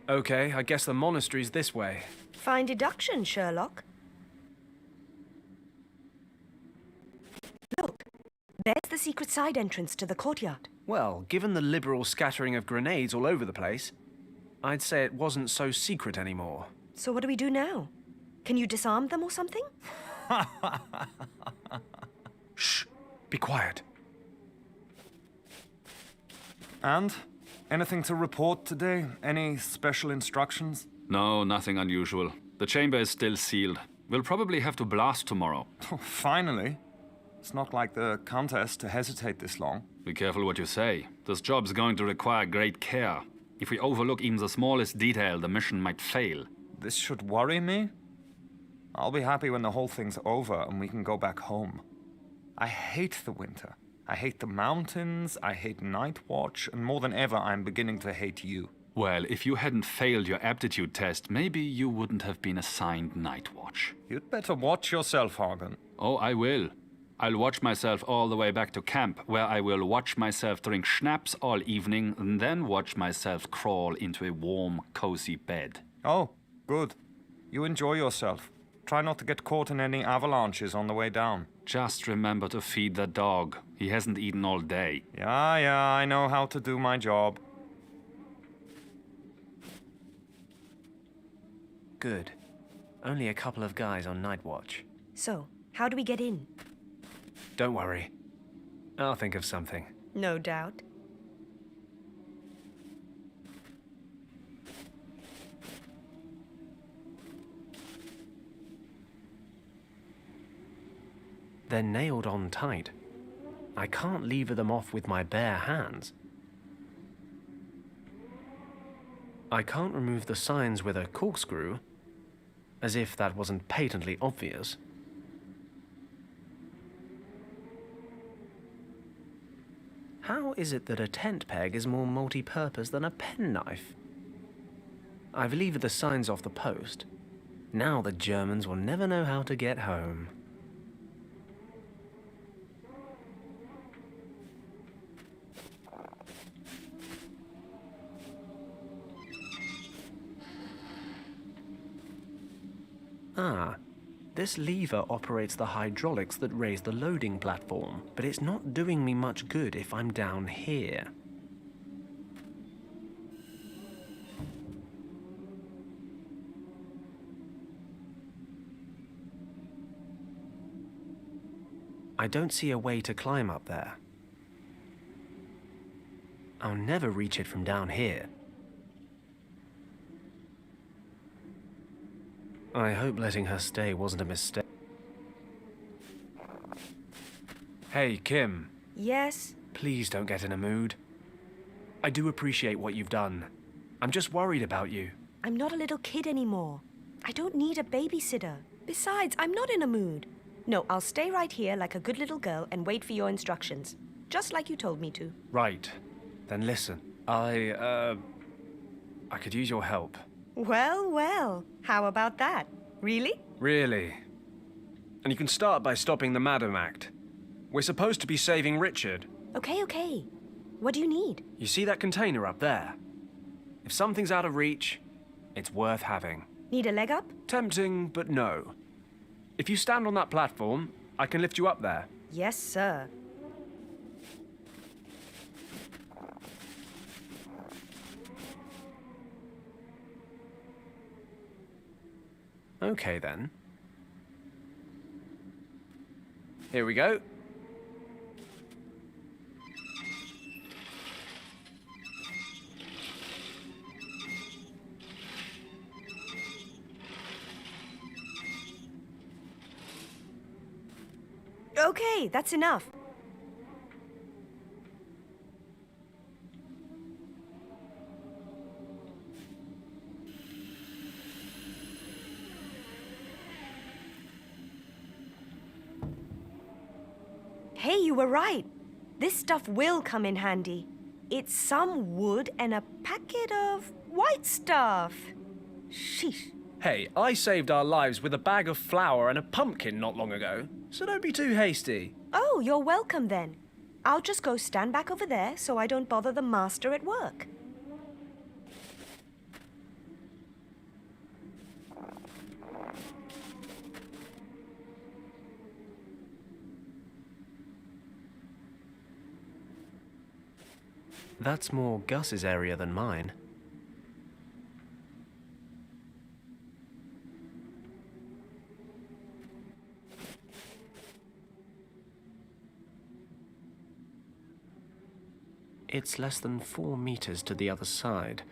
Okay, I guess the monastery's this way. Fine deduction, Sherlock. Look, there's the secret side entrance to the courtyard. Well, given the liberal scattering of grenades all over the place, I'd say it wasn't so secret anymore. So what do we do now? Can you disarm them or something? Shh! Be quiet. And? Anything to report today? Any special instructions? No, nothing unusual. The chamber is still sealed. We'll probably have to blast tomorrow. Oh, finally. It's not like the Countess to hesitate this long. Be careful what you say. This job's going to require great care. If we overlook even the smallest detail, the mission might fail. This should worry me? I'll be happy when the whole thing's over and we can go back home. I hate the winter. I hate the mountains, I hate night watch, and more than ever, I'm beginning to hate you. Well, if you hadn't failed your aptitude test, maybe you wouldn't have been assigned night watch. You'd better watch yourself, Hagen. Oh, I will. I'll watch myself all the way back to camp, where I will watch myself drink schnapps all evening, and then watch myself crawl into a warm, cozy bed. Oh, good. You enjoy yourself. Try not to get caught in any avalanches on the way down. Just remember to feed the dog. He hasn't eaten all day. Yeah, I know how to do my job. Good. Only a couple of guys on night watch. So, how do we get in? Don't worry. I'll think of something. No doubt. They're nailed on tight. I can't lever them off with my bare hands. I can't remove the signs with a corkscrew, as if that wasn't patently obvious. How is it that a tent peg is more multi-purpose than a penknife? I've levered the signs off the post. Now the Germans will never know how to get home. Ah, this lever operates the hydraulics that raise the loading platform, but it's not doing me much good if I'm down here. I don't see a way to climb up there. I'll never reach it from down here. I hope letting her stay wasn't a mistake. Hey, Kim. Yes? Please don't get in a mood. I do appreciate what you've done. I'm just worried about you. I'm not a little kid anymore. I don't need a babysitter. Besides, I'm not in a mood. No, I'll stay right here like a good little girl and wait for your instructions. Just like you told me to. Right. Then listen. I could use your help. Well, well. How about that? Really? Really. And you can start by stopping the Madam Act. We're supposed to be saving Richard. Okay, okay. What do you need? You see that container up there? If something's out of reach, it's worth having. Need a leg up? Tempting, but no. If you stand on that platform, I can lift you up there. Yes, sir. Okay, then. Here we go. Okay, that's enough. Hey, you were right. This stuff will come in handy. It's some wood and a packet of white stuff. Sheesh. Hey, I saved our lives with a bag of flour and a pumpkin not long ago, so don't be too hasty. Oh, you're welcome then. I'll just go stand back over there so I don't bother the master at work. That's more Gus's area than mine. It's less than 4 meters to the other side,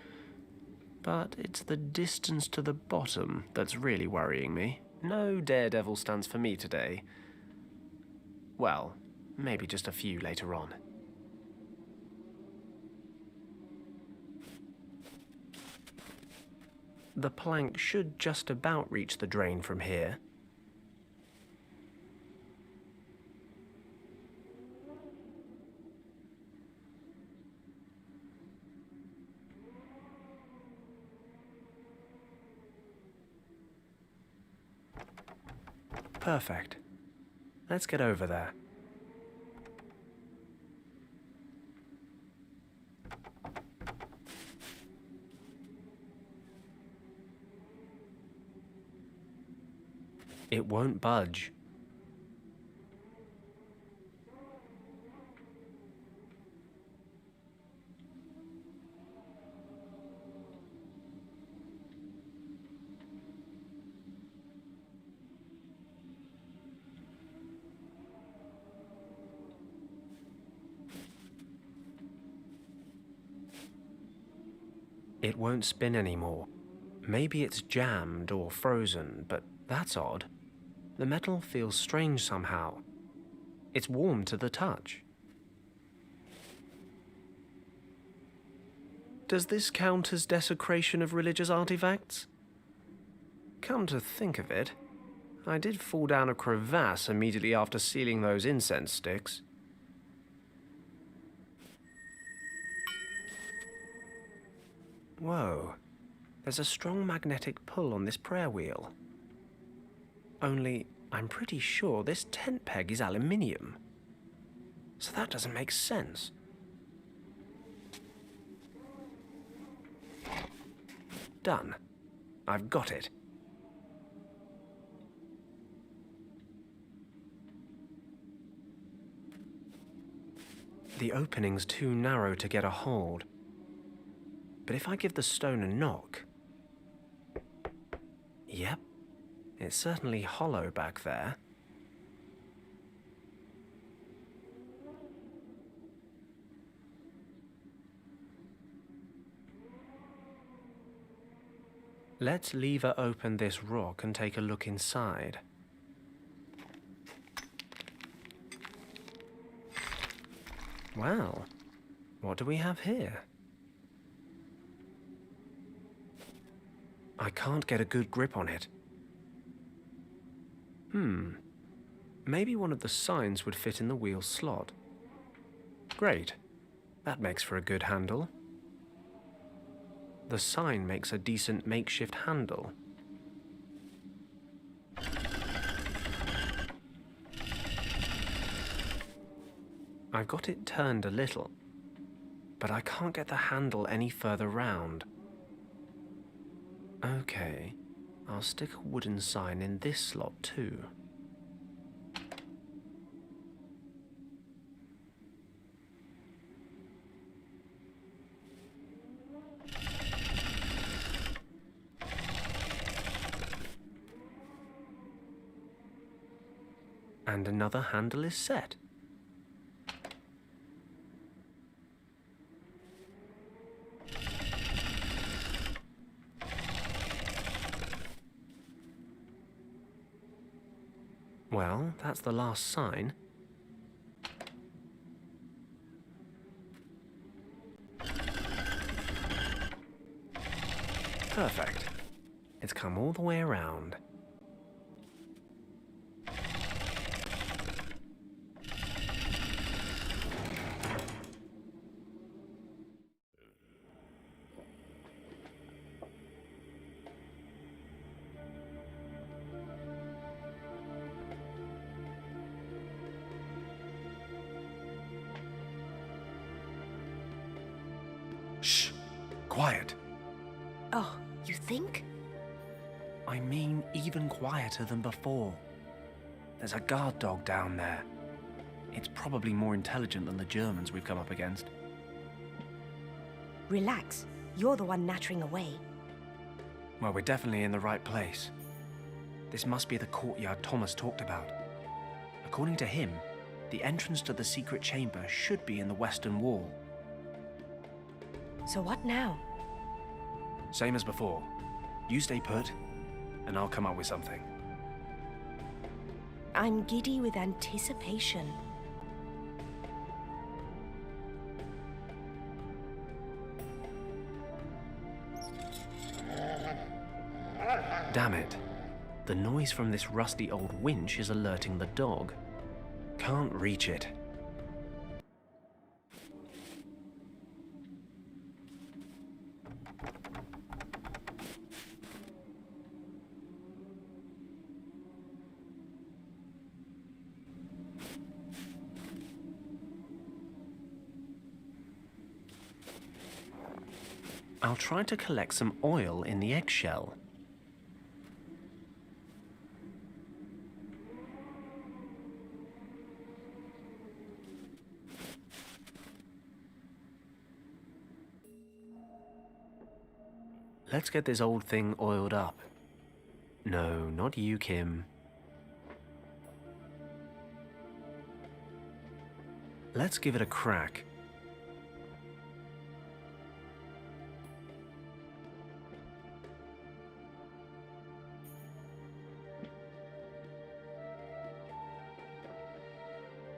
but it's the distance to the bottom that's really worrying me. No daredevil stunts for me today. Well, maybe just a few later on. The plank should just about reach the drain from here. Perfect. Let's get over there. It won't budge. It won't spin anymore. Maybe it's jammed or frozen, but that's odd. The metal feels strange somehow. It's warm to the touch. Does this count as desecration of religious artifacts? Come to think of it, I did fall down a crevasse immediately after sealing those incense sticks. Whoa, there's a strong magnetic pull on this prayer wheel. Only, I'm pretty sure this tent peg is aluminium. So that doesn't make sense. Done. I've got it. The opening's too narrow to get a hold. But if I give the stone a knock... Yep, it's certainly hollow back there. Let's lever open this rock and take a look inside. Well, what do we have here? I can't get a good grip on it. Maybe one of the signs would fit in the wheel slot. Great. That makes for a good handle. The sign makes a decent makeshift handle. I've got it turned a little, but I can't get the handle any further round. Okay, I'll stick a wooden sign in this slot too. And another handle is set. Well, that's the last sign. Perfect. It's come all the way around. Shh! Quiet. Oh, you think? I mean, even quieter than before. There's a guard dog down there. It's probably more intelligent than the Germans we've come up against. Relax. You're the one nattering away. Well, we're definitely in the right place. This must be the courtyard Thomas talked about. According to him, the entrance to the secret chamber should be in the western wall. So what now? Same as before. You stay put, and I'll come up with something. I'm giddy with anticipation. Damn it. The noise from this rusty old winch is alerting the dog. Can't reach it. I'll try to collect some oil in the eggshell. Let's get this old thing oiled up. No, not you, Kim. Let's give it a crack.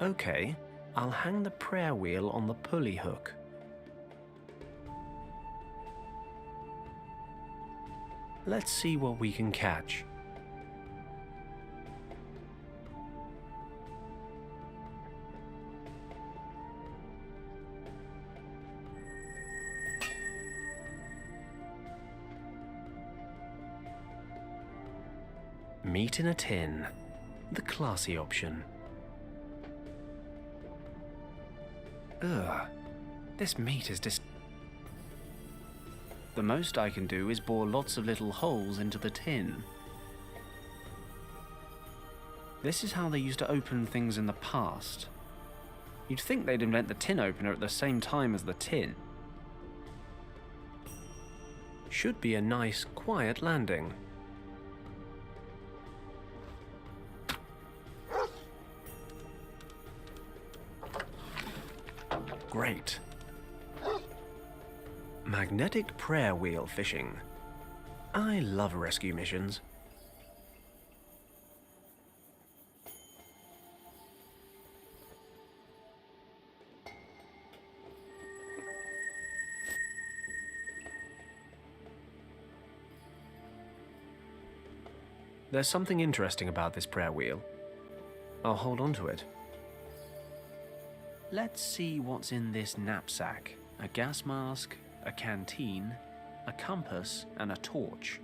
Okay, I'll hang the prayer wheel on the pulley hook. Let's see what we can catch. Meat in a tin, the classy option. Ugh, this meat is The most I can do is bore lots of little holes into the tin. This is how they used to open things in the past. You'd think they'd invent the tin opener at the same time as the tin. Should be a nice, quiet landing. Great. Magnetic prayer wheel fishing. I love rescue missions. There's something interesting about this prayer wheel. I'll hold on to it. Let's see what's in this knapsack. A gas mask, a canteen, a compass, and a torch.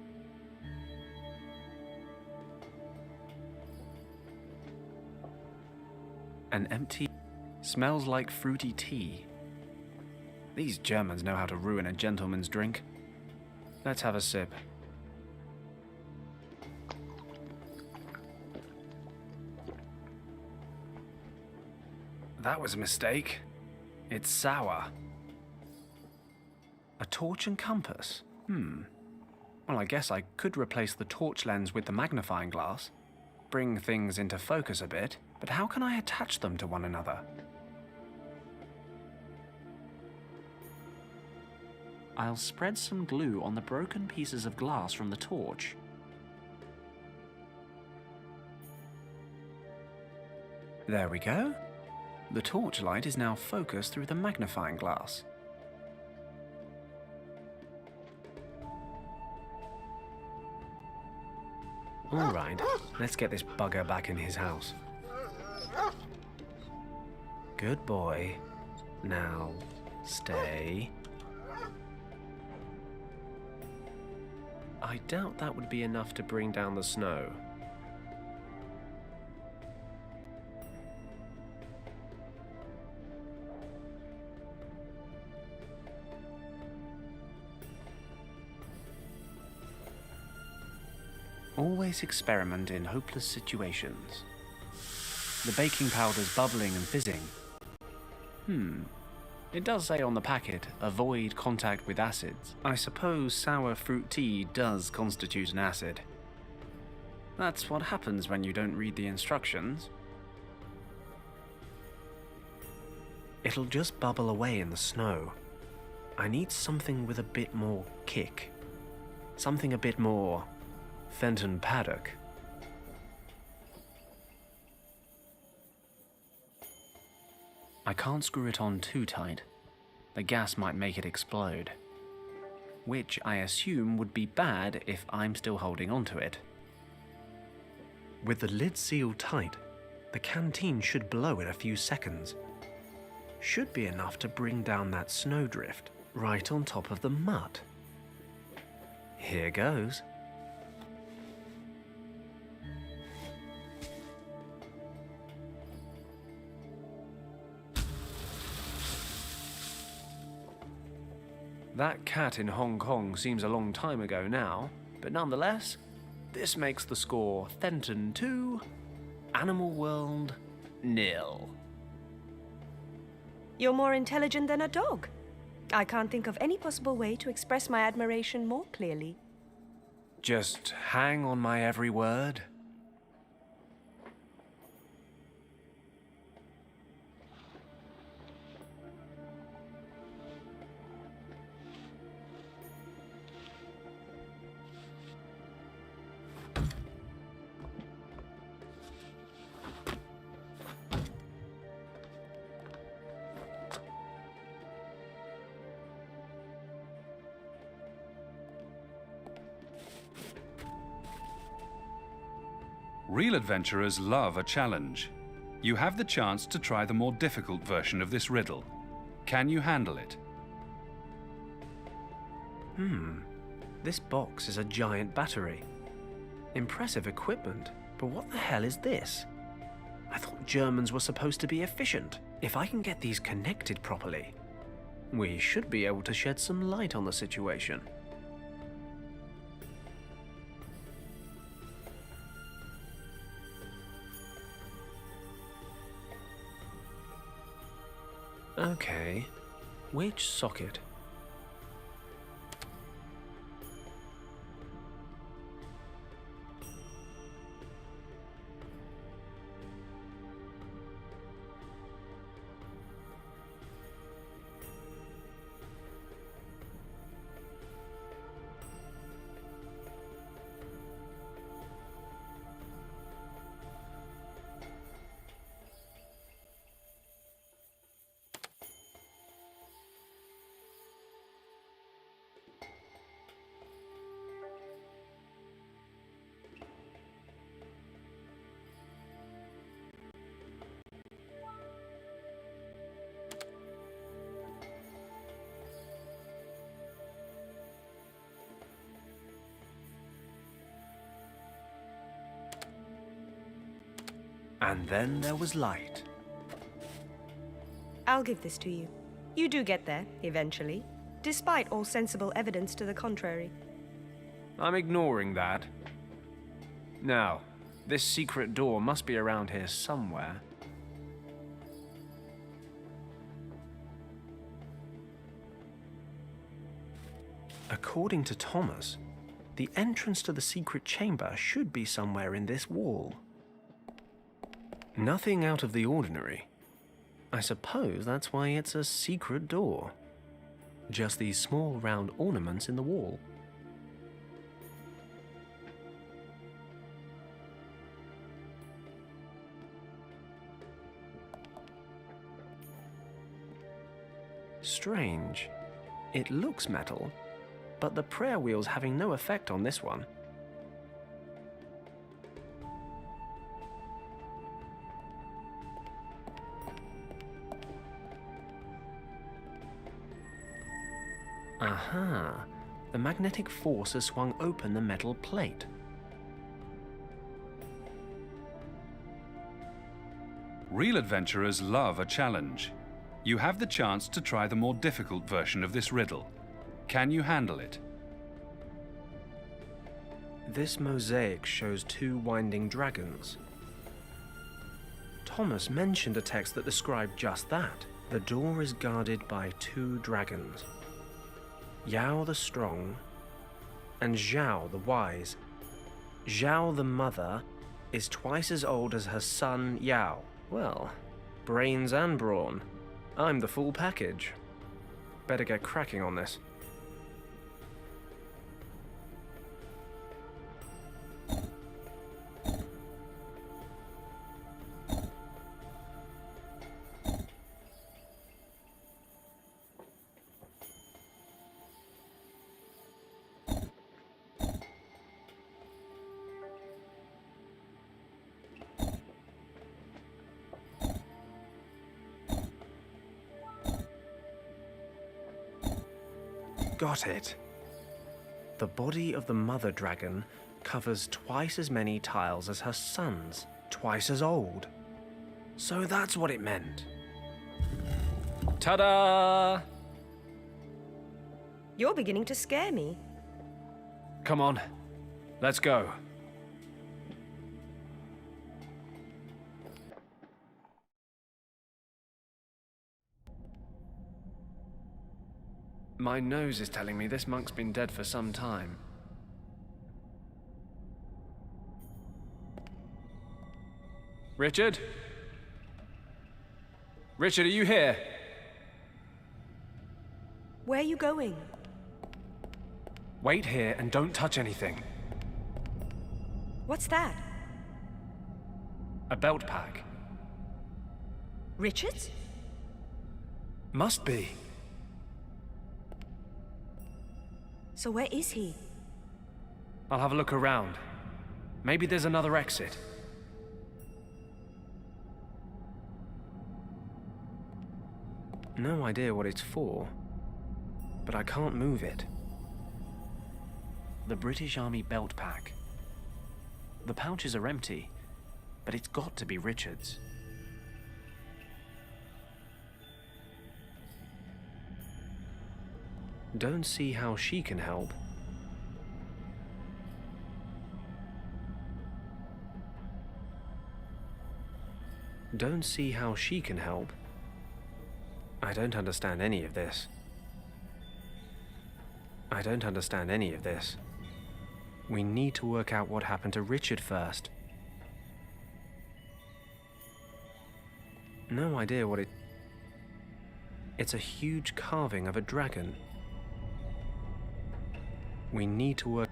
An empty... Smells like fruity tea. These Germans know how to ruin a gentleman's drink. Let's have a sip. That was a mistake. It's sour. A torch and compass? Well, I guess I could replace the torch lens with the magnifying glass. Bring things into focus a bit, but how can I attach them to one another? I'll spread some glue on the broken pieces of glass from the torch. There we go. The torchlight is now focused through the magnifying glass. All right, let's get this bugger back in his house. Good boy. Now, stay. I doubt that would be enough to bring down the snow. Always experiment in hopeless situations. The baking powder's bubbling and fizzing. It does say on the packet, avoid contact with acids. I suppose sour fruit tea does constitute an acid. That's what happens when you don't read the instructions. It'll just bubble away in the snow. I need something with a bit more kick. Something a bit more Fenton Paddock. I can't screw it on too tight. The gas might make it explode. Which I assume would be bad if I'm still holding onto it. With the lid sealed tight, the canteen should blow in a few seconds. Should be enough to bring down that snowdrift right on top of the mud. Here goes. That cat in Hong Kong seems a long time ago now, but nonetheless, this makes the score Fenton 2, Animal World 0. You're more intelligent than a dog. I can't think of any possible way to express my admiration more clearly. Just hang on my every word. Real adventurers love a challenge. You have the chance to try the more difficult version of this riddle. Can you handle it? This box is a giant battery. Impressive equipment, but what the hell is this? I thought Germans were supposed to be efficient. If I can get these connected properly, we should be able to shed some light on the situation. Okay, which socket? And then there was light. I'll give this to you. You do get there, eventually, despite all sensible evidence to the contrary. I'm ignoring that. Now, this secret door must be around here somewhere. According to Thomas, the entrance to the secret chamber should be somewhere in this wall. Nothing out of the ordinary. I suppose that's why it's a secret door. Just these small round ornaments in the wall. Strange. It looks metal, but the prayer wheel's having no effect on this one. Aha! The magnetic force has swung open the metal plate. Real adventurers love a challenge. You have the chance to try the more difficult version of this riddle. Can you handle it? This mosaic shows two winding dragons. Thomas mentioned a text that described just that. The door is guarded by 2 dragons. Yao the Strong and Zhao the Wise. Zhao the mother is twice as old as her son Yao. Well, brains and brawn. I'm the full package. Better get cracking on this. Got it. The body of the mother dragon covers twice as many tiles as her sons, twice as old. So that's what it meant. Ta-da! You're beginning to scare me. Come on, let's go. My nose is telling me this monk's been dead for some time. Richard? Richard, are you here? Where are you going? Wait here and don't touch anything. What's that? A belt pack. Richard's? Must be. So where is he? I'll have a look around. Maybe there's another exit. No idea what it's for, but I can't move it. The British Army belt pack. The pouches are empty, but it's got to be Richard's. Don't see how she can help. Don't see how she can help. I don't understand any of this. I don't understand any of this. We need to work out what happened to Richard first. No idea what it... It's a huge carving of a dragon. We need to work...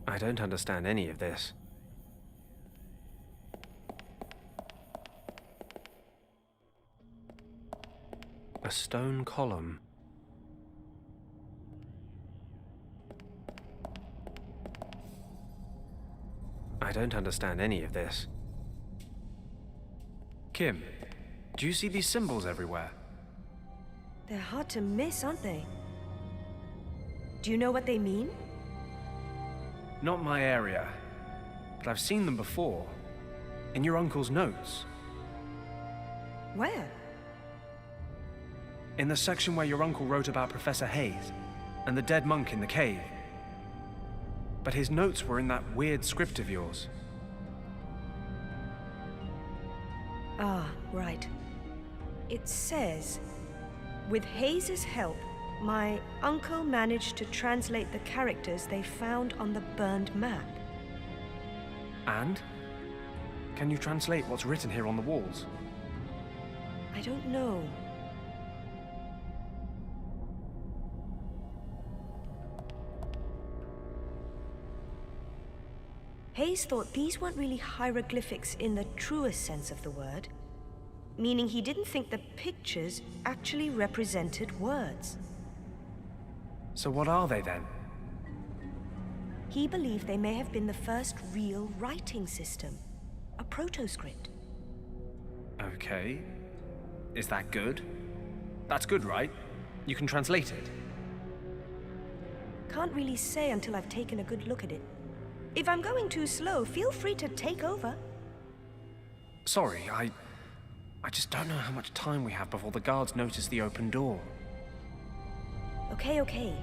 I don't understand any of this. A stone column. I don't understand any of this. Kim, do you see these symbols everywhere? They're hard to miss, aren't they? Do you know what they mean? Not my area, but I've seen them before. In your uncle's notes. Where? In the section where your uncle wrote about Professor Hayes and the dead monk in the cave. But his notes were in that weird script of yours. Ah, right. It says, with Hayes's help, my uncle managed to translate the characters they found on the burned map. And? Can you translate what's written here on the walls? I don't know. Hayes thought these weren't really hieroglyphics in the truest sense of the word, meaning he didn't think the pictures actually represented words. So what are they then? He believed they may have been the first real writing system, a proto-script. Okay. Is that good? That's good, right? You can translate it. Can't really say until I've taken a good look at it. If I'm going too slow, feel free to take over. Sorry, I just don't know how much time we have before the guards notice the open door. Okay.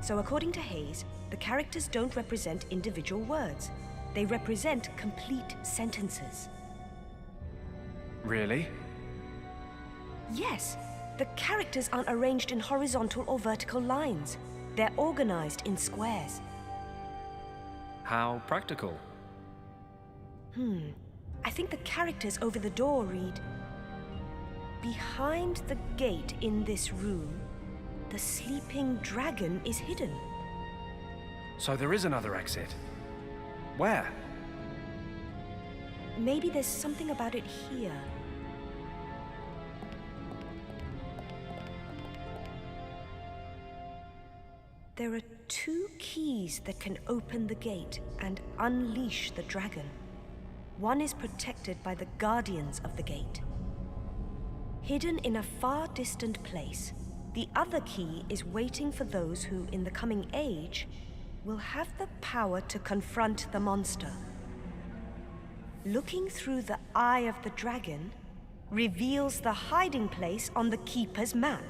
So according to Hayes, the characters don't represent individual words. They represent complete sentences. Really? Yes, the characters aren't arranged in horizontal or vertical lines. They're organized in squares. How practical. I think the characters over the door read, "Behind the gate in this room, the sleeping dragon is hidden." So there is another exit. Where? Maybe there's something about it here. There are 2 keys that can open the gate and unleash the dragon. One is protected by the guardians of the gate. Hidden in a far distant place, the other key is waiting for those who, in the coming age, will have the power to confront the monster. Looking through the eye of the dragon reveals the hiding place on the Keeper's map.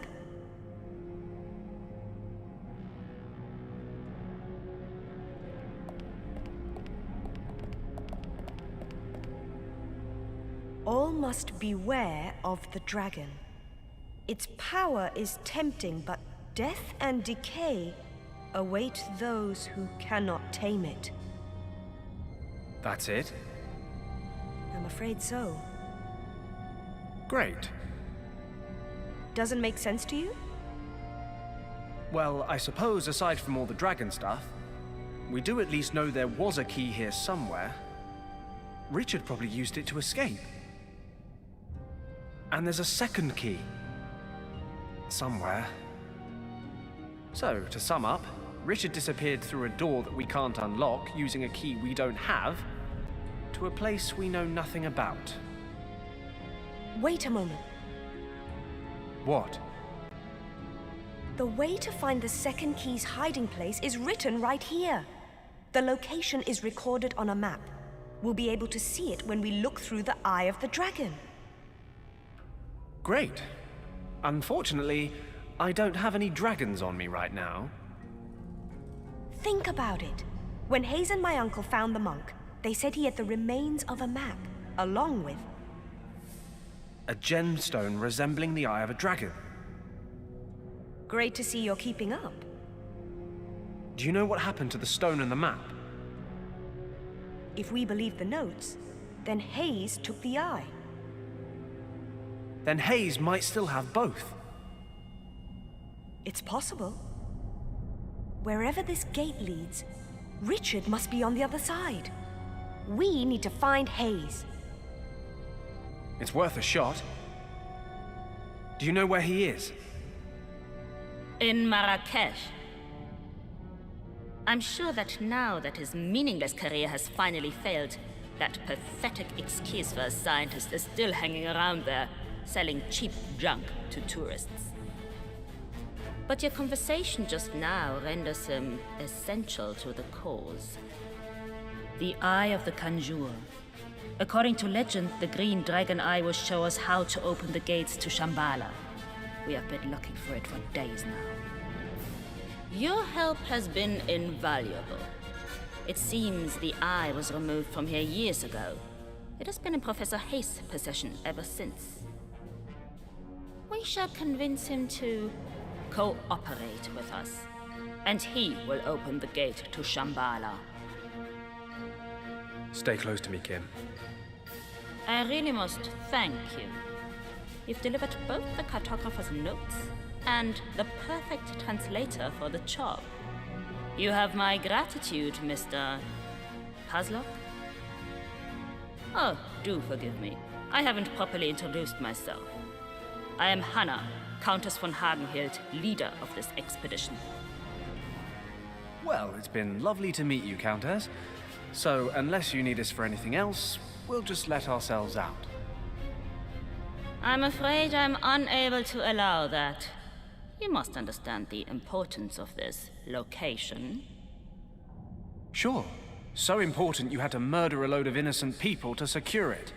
All must beware of the dragon. Its power is tempting, but death and decay await those who cannot tame it. That's it? I'm afraid so. Great. Doesn't make sense to you? Well, I suppose aside from all the dragon stuff, we do at least know there was a key here somewhere. Richard probably used it to escape. And there's a second key. Somewhere. So, to sum up, Richard disappeared through a door that we can't unlock using a key we don't have, to a place we know nothing about. Wait a moment. What? The way to find the second key's hiding place is written right here. The location is recorded on a map. We'll be able to see it when we look through the eye of the dragon. Great. Unfortunately, I don't have any dragons on me right now. Think about it. When Hayes and my uncle found the monk, they said he had the remains of a map, along with... A gemstone resembling the eye of a dragon. Great to see you're keeping up. Do you know what happened to the stone and the map? If we believe the notes, then Hayes took the eye. Then Hayes might still have both. It's possible. Wherever this gate leads, Richard must be on the other side. We need to find Hayes. It's worth a shot. Do you know where he is? In Marrakesh. I'm sure that now that his meaningless career has finally failed, that pathetic excuse for a scientist is still hanging around there, selling cheap junk to tourists. But your conversation just now renders him essential to the cause. The Eye of the Conjure. According to legend, the green dragon eye will show us how to open the gates to Shambhala. We have been looking for it for days now. Your help has been invaluable. It seems the eye was removed from here years ago. It has been in Professor Hayes' possession ever since. We shall convince him to cooperate with us, and he will open the gate to Shambhala. Stay close to me, Kim. I really must thank you. You've delivered both the cartographer's notes and the perfect translator for the job. You have my gratitude, Mr. Haslock. Oh, do forgive me. I haven't properly introduced myself. I am Hannah, Countess von Hagenhild, leader of this expedition. Well, it's been lovely to meet you, Countess. So, unless you need us for anything else, we'll just let ourselves out. I'm afraid I'm unable to allow that. You must understand the importance of this location. Sure. So important you had to murder a load of innocent people to secure it.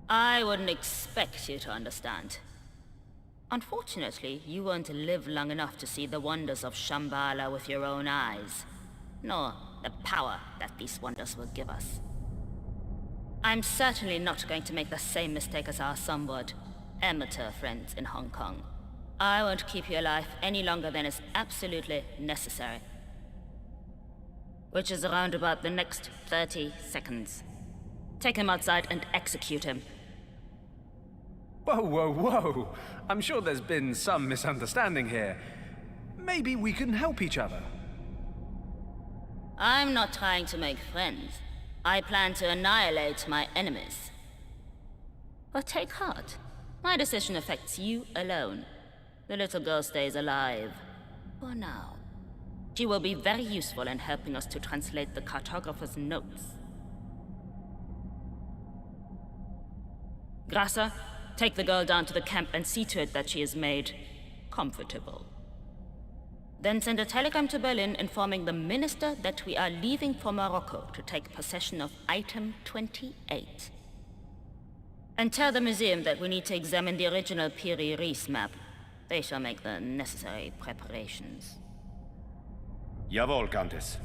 I wouldn't expect you to understand. Unfortunately, you won't live long enough to see the wonders of Shambhala with your own eyes. Nor the power that these wonders will give us. I'm certainly not going to make the same mistake as our somewhat amateur friends in Hong Kong. I won't keep you alive any longer than is absolutely necessary. Which is around about the next 30 seconds. Take him outside and execute him. Whoa, whoa, whoa! I'm sure there's been some misunderstanding here. Maybe we can help each other. I'm not trying to make friends. I plan to annihilate my enemies. But take heart. My decision affects you alone. The little girl stays alive. For now. She will be very useful in helping us to translate the cartographer's notes. Grasser, take the girl down to the camp and see to it that she is made comfortable. Then send a telegram to Berlin informing the minister that we are leaving for Morocco to take possession of item 28. And tell the museum that we need to examine the original Piri Reis map. They shall make the necessary preparations. Jawohl, Countess.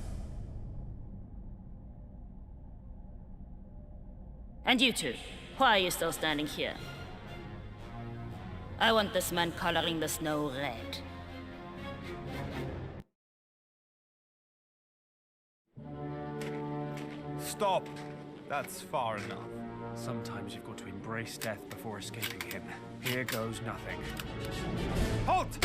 And you two, why are you still standing here? I want this man coloring the snow red. Stop! That's far enough. Sometimes you've got to embrace death before escaping him. Here goes nothing. Halt!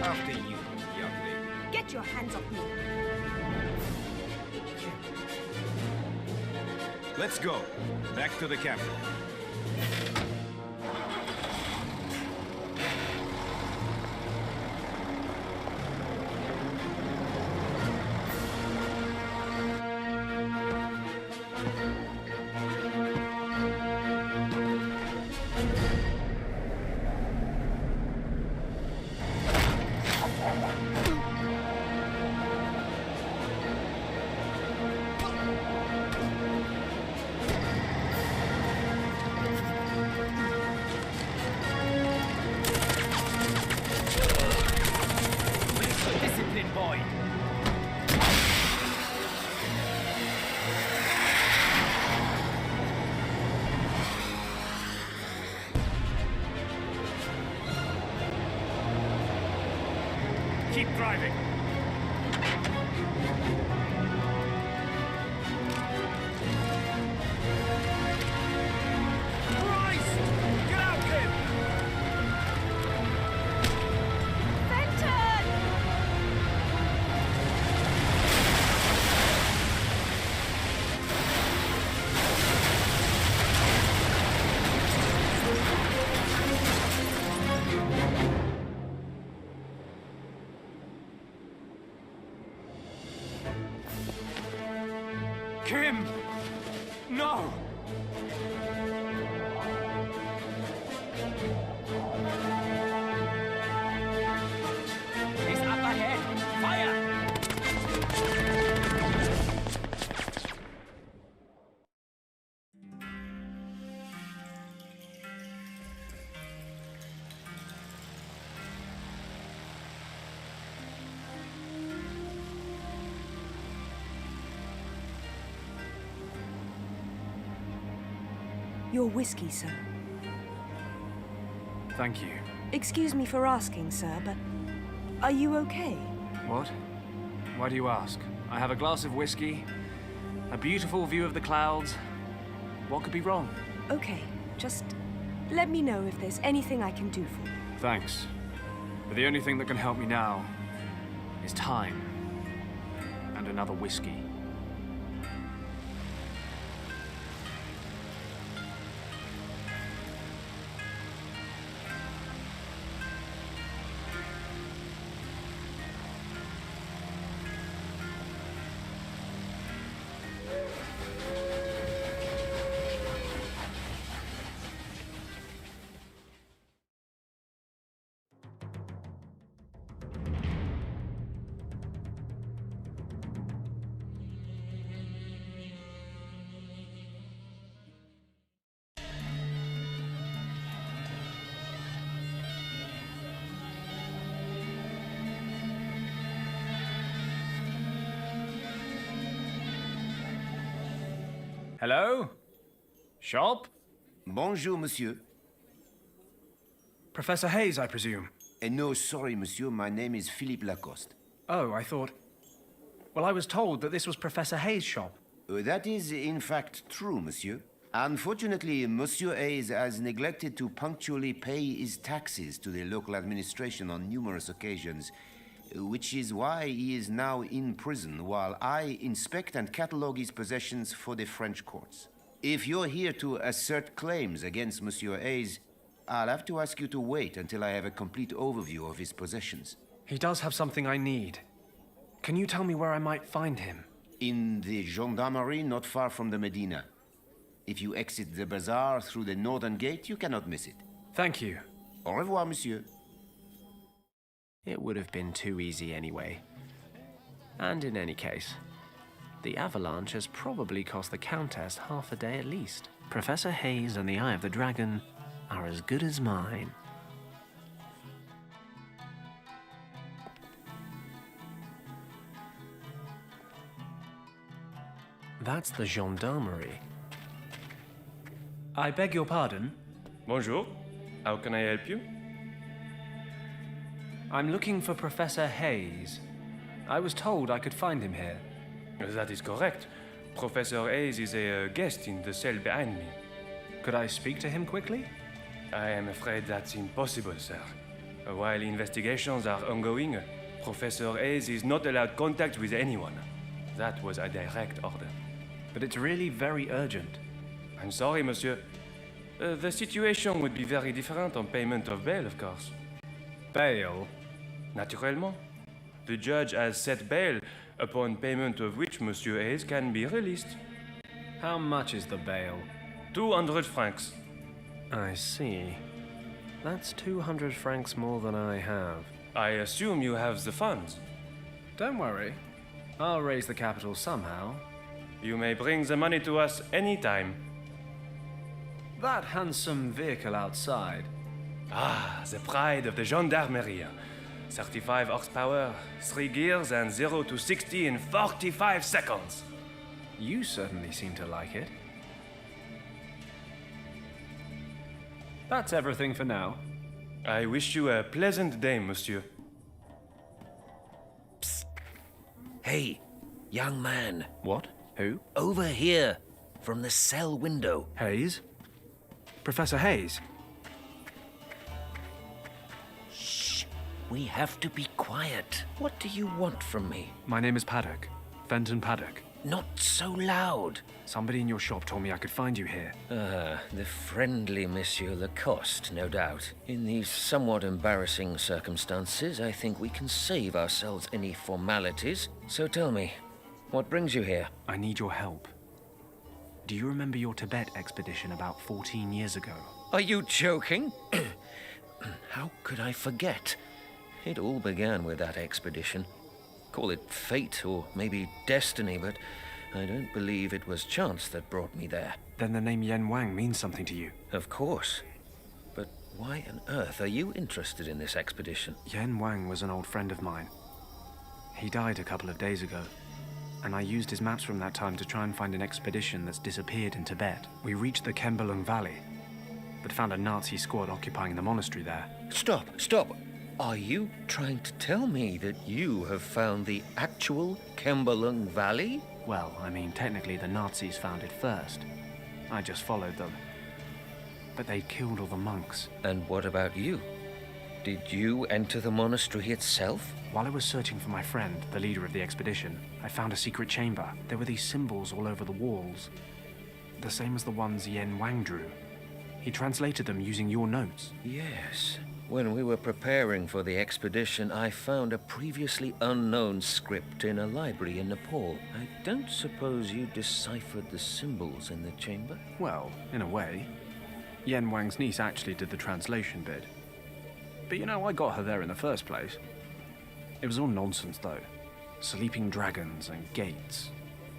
After you, young lady. Get your hands off me. Let's go. Back to the camp. Keep driving. Christ! Get out, kid! Kim! No! He's up ahead! Fire! Your whiskey, sir. Thank you. Excuse me for asking, sir, but are you okay? What? Why do you ask? I have a glass of whiskey, a beautiful view of the clouds. What could be wrong? Okay, just let me know if there's anything I can do for you. Thanks. But the only thing that can help me now is time and another whiskey. Hello? Shop? Bonjour, monsieur. Professor Hayes, I presume. No, sorry, monsieur. My name is Philippe Lacoste. Oh, I thought... Well, I was told that this was Professor Hayes' shop. That is, in fact, true, monsieur. Unfortunately, Monsieur Hayes has neglected to punctually pay his taxes to the local administration on numerous occasions, which is why he is now in prison while I inspect and catalogue his possessions for the French courts. If you're here to assert claims against Monsieur Hayes, I'll have to ask you to wait until I have a complete overview of his possessions. He does have something I need. Can you tell me where I might find him? In the gendarmerie not far from the Medina. If you exit the bazaar through the northern gate, you cannot miss it. Thank you. Au revoir, monsieur. It would have been too easy anyway. And in any case, the avalanche has probably cost the Countess half a day at least. Professor Hayes and the Eye of the Dragon are as good as mine. That's the gendarmerie. I beg your pardon? Bonjour. How can I help you? I'm looking for Professor Hayes. I was told I could find him here. That is correct. Professor Hayes is a guest in the cell behind me. Could I speak to him quickly? I am afraid that's impossible, sir. While investigations are ongoing, Professor Hayes is not allowed contact with anyone. That was a direct order. But it's really very urgent. I'm sorry, monsieur. The situation would be very different on payment of bail, of course. Bail? Naturellement. The judge has set bail, upon payment of which Monsieur Hayes can be released. How much is the bail? 200 francs. I see. That's 200 francs more than I have. I assume you have the funds. Don't worry. I'll raise the capital somehow. You may bring the money to us anytime. That handsome vehicle outside. Ah, the pride of the gendarmerie. 35 horsepower, 3 gears, and 0 to 60 in 45 seconds. You certainly seem to like it. That's everything for now. I wish you a pleasant day, monsieur. Hey, young man. What? Who? Over here, from the cell window. Hayes? Professor Hayes? Shh. We have to be quiet. What do you want from me? My name is Paddock. Fenton Paddock. Not so loud. Somebody in your shop told me I could find you here. The friendly Monsieur Lacoste, no doubt. In these somewhat embarrassing circumstances, I think we can save ourselves any formalities. So tell me, what brings you here? I need your help. Do you remember your Tibet expedition about 14 years ago? Are you joking? How could I forget? It all began with that expedition. Call it fate or maybe destiny, but I don't believe it was chance that brought me there. Then the name Yen Wang means something to you. Of course. But why on earth are you interested in this expedition? Yen Wang was an old friend of mine. He died a couple of days ago, and I used his maps from that time to try and find an expedition that's disappeared in Tibet. We reached the Kembalung Valley, but found a Nazi squad occupying the monastery there. Stop! Are you trying to tell me that you have found the actual Kembalung Valley? Well, I mean, technically the Nazis found it first. I just followed them. But they'd killed all the monks. And what about you? Did you enter the monastery itself? While I was searching for my friend, the leader of the expedition, I found a secret chamber. There were these symbols all over the walls. The same as the ones Yen Wang drew. He translated them using your notes. Yes. When we were preparing for the expedition, I found a previously unknown script in a library in Nepal. I don't suppose you deciphered the symbols in the chamber? Well, in a way. Yen Wang's niece actually did the translation bit. But you know, I got her there in the first place. It was all nonsense, though. Sleeping dragons and gates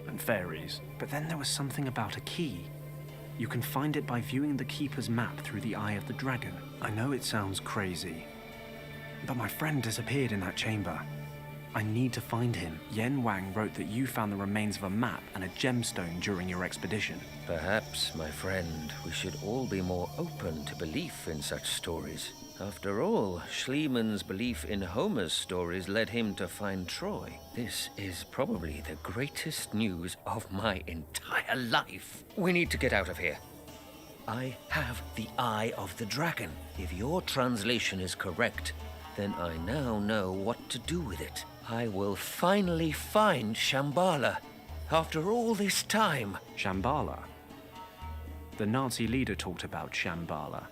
and fairies. But then there was something about a key. You can find it by viewing the Keeper's map through the Eye of the Dragon. I know it sounds crazy, but my friend disappeared in that chamber. I need to find him. Yen Wang wrote that you found the remains of a map and a gemstone during your expedition. Perhaps, my friend, we should all be more open to belief in such stories. After all, Schliemann's belief in Homer's stories led him to find Troy. This is probably the greatest news of my entire life. We need to get out of here. I have the Eye of the Dragon. If your translation is correct, then I now know what to do with it. I will finally find Shambhala. After all this time. Shambhala? The Nazi leader talked about Shambhala.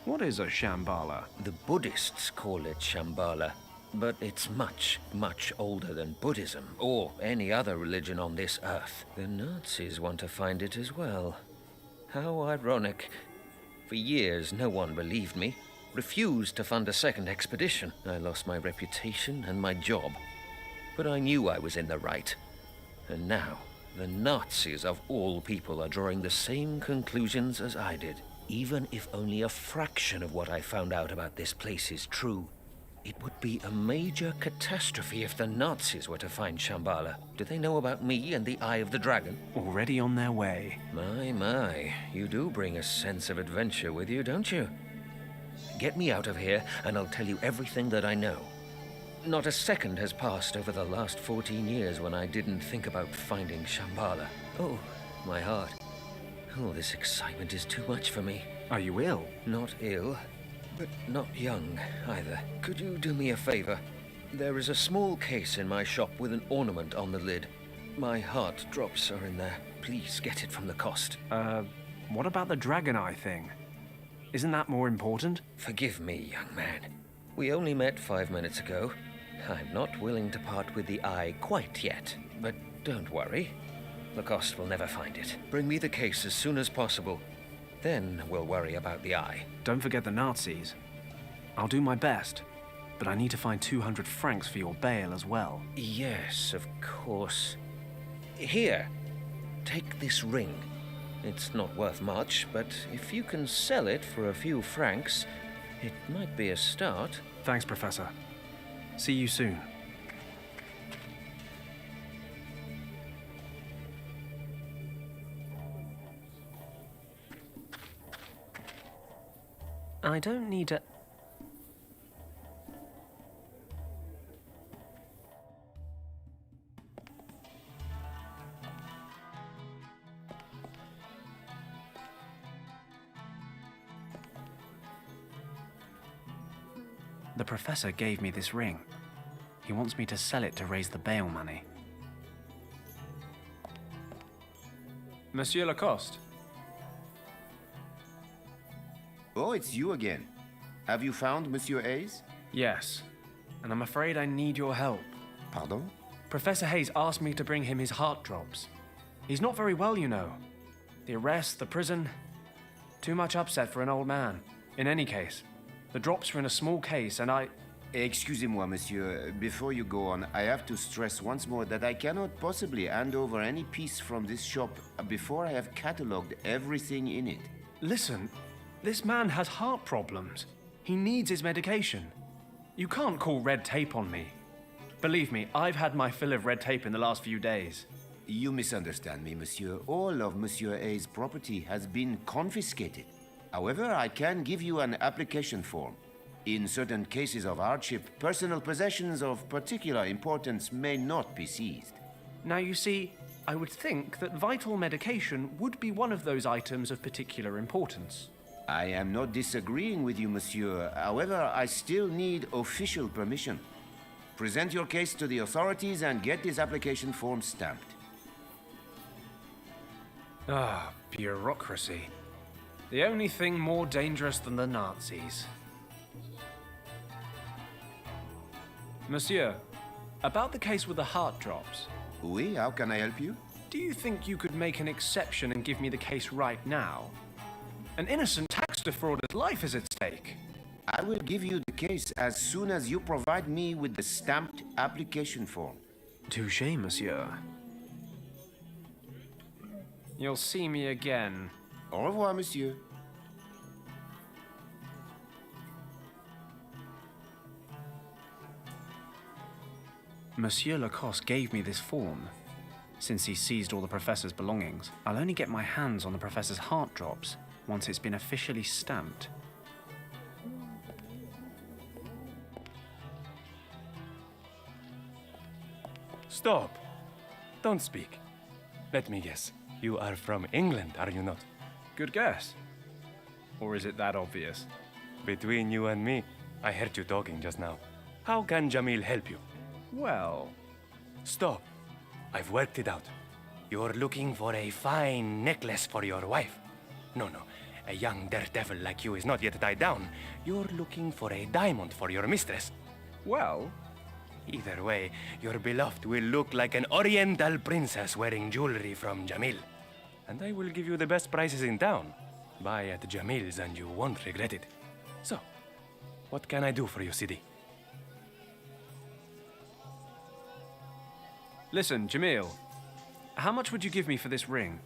What is a Shambhala? The Buddhists call it Shambhala, but it's much, much older than Buddhism or any other religion on this earth. The Nazis want to find it as well. How ironic. For years, no one believed me, refused to fund a second expedition. I lost my reputation and my job, but I knew I was in the right. And now, the Nazis of all people are drawing the same conclusions as I did. Even if only a fraction of what I found out about this place is true, it would be a major catastrophe if the Nazis were to find Shambhala. Do they know about me and the Eye of the Dragon? Already on their way. My, you do bring a sense of adventure with you, don't you? Get me out of here, and I'll tell you everything that I know. Not a second has passed over the last 14 years when I didn't think about finding Shambhala. Oh, my heart. Oh, this excitement is too much for me. Are you ill? Not ill, but not young either. Could you do me a favor? There is a small case in my shop with an ornament on the lid. My heart drops are in there. Please get it from the cost. What about the dragon eye thing? Isn't that more important? Forgive me, young man. We only met 5 minutes ago. I'm not willing to part with the eye quite yet, but don't worry. Lacoste will never find it. Bring me the case as soon as possible. Then we'll worry about the eye. Don't forget the Nazis. I'll do my best, but I need to find 200 francs for your bail as well. Yes, of course. Here, take this ring. It's not worth much, but if you can sell it for a few francs, it might be a start. Thanks, Professor. See you soon. I don't need to... The professor gave me this ring. He wants me to sell it to raise the bail money. Monsieur Lacoste. Oh, it's you again. Have you found Monsieur Hayes? Yes, and I'm afraid I need your help. Pardon? Professor Hayes asked me to bring him his heart drops. He's not very well, you know. The arrest, the prison, too much upset for an old man. In any case, the drops are in a small case and Excusez-moi, monsieur. Before you go on, I have to stress once more that I cannot possibly hand over any piece from this shop before I have catalogued everything in it. Listen, this man has heart problems. He needs his medication. You can't call red tape on me. Believe me, I've had my fill of red tape in the last few days. You misunderstand me, monsieur. All of Monsieur Hayes' property has been confiscated. However, I can give you an application form. In certain cases of hardship, personal possessions of particular importance may not be seized. Now, you see, I would think that vital medication would be one of those items of particular importance. I am not disagreeing with you, monsieur. However, I still need official permission. Present your case to the authorities and get this application form stamped. Ah, bureaucracy. The only thing more dangerous than the Nazis. Monsieur, about the case with the heart drops. Oui, how can I help you? Do you think you could make an exception and give me the case right now? An innocent tax defrauder's life is at stake. I will give you the case as soon as you provide me with the stamped application form. Touché, monsieur. You'll see me again. Au revoir, monsieur. Monsieur Lacoste gave me this form. Since he seized all the Professor's belongings, I'll only get my hands on the Professor's heart drops once it's been officially stamped. Stop! Don't speak. Let me guess. You are from England, are you not? Good guess. Or is it that obvious? Between you and me, I heard you talking just now. How can Jamil help you? Well, Stop. I've worked it out. You're looking for a fine necklace for your wife. No, a young daredevil like you is not yet tied down. You're looking for a diamond for your mistress. well, Either way, your beloved will look like an oriental princess wearing jewelry from Jamil. And I will give you the best prices in town. Buy at Jamil's and you won't regret it. So, what can I do for you, Sidi? listen, Jamil. How much would you give me for this ring?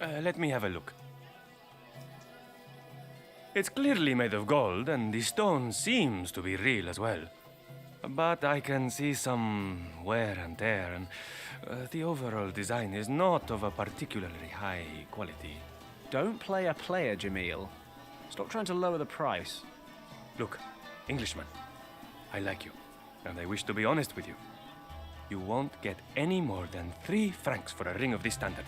Let me have a look. It's clearly made of gold, and the stone seems to be real as well. But I can see some wear and tear, and the overall design is not of a particularly high quality. Don't play a player, Jamil. Stop trying to lower the price. Look, Englishman, I like you, and I wish to be honest with you. You won't get any more than 3 francs for a ring of this standard.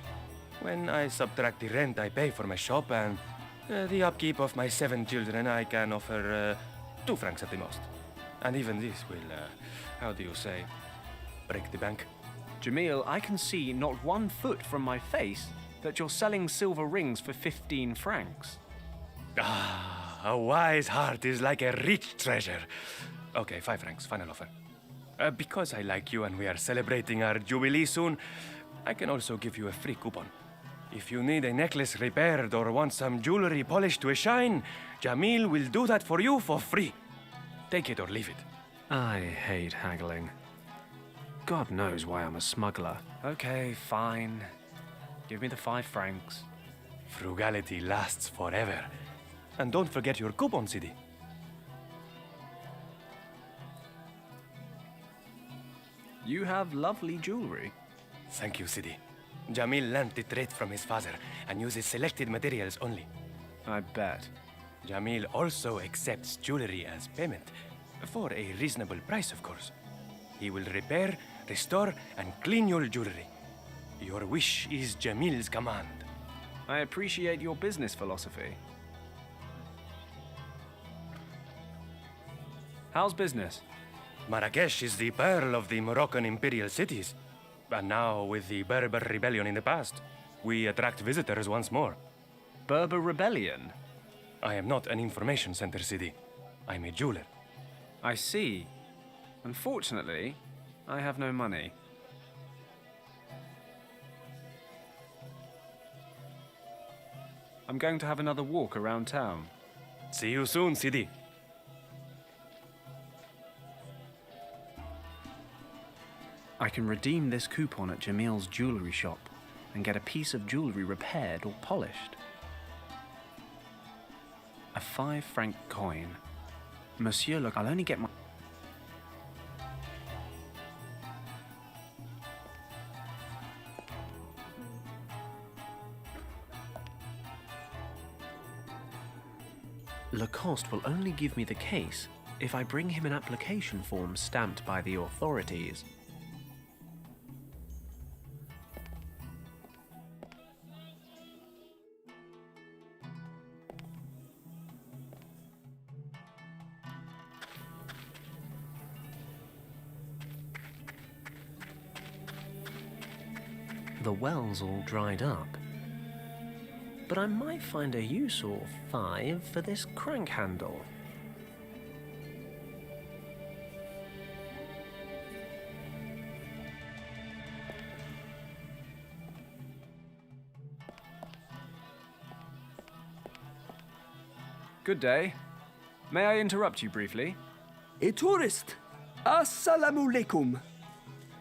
When I subtract the rent I pay for my shop and the upkeep of my 7 children, I can offer 2 francs at the most. And even this will, how do you say, break the bank. Jamil, I can see not 1 foot from my face that you're selling silver rings for 15 francs. Ah, a wise heart is like a rich treasure. Okay, 5 francs, final offer. Because I like you and we are celebrating our jubilee soon, I can also give you a free coupon. If you need a necklace repaired or want some jewelry polished to a shine, Jamil will do that for you for free. Take it or leave it. I hate haggling. God knows why I'm a smuggler. Okay, fine. Give me the 5 francs. Frugality lasts forever. And don't forget your coupon, Sidi. You have lovely jewelry. Thank you, Sidi. Jamil learned the trade from his father and uses selected materials only. I bet. Jamil also accepts jewelry as payment, for a reasonable price, of course. He will repair, restore, and clean your jewelry. Your wish is Jamil's command. I appreciate your business philosophy. How's business? Marrakesh is the pearl of the Moroccan imperial cities. And now, with the Berber rebellion in the past, we attract visitors once more. Berber rebellion? I am not an information center, Sidi. I'm a jeweler. I see. Unfortunately, I have no money. I'm going to have another walk around town. See you soon, Sidi. I can redeem this coupon at Jamil's jewelry shop and get a piece of jewelry repaired or polished. A 5-franc coin. Monsieur, look, I'll only get my... Lacoste will only give me the case if I bring him an application form stamped by the authorities. The well's all dried up. But I might find a use or 5 for this crank handle. Good day. May I interrupt you briefly? A tourist. Assalamu alaikum.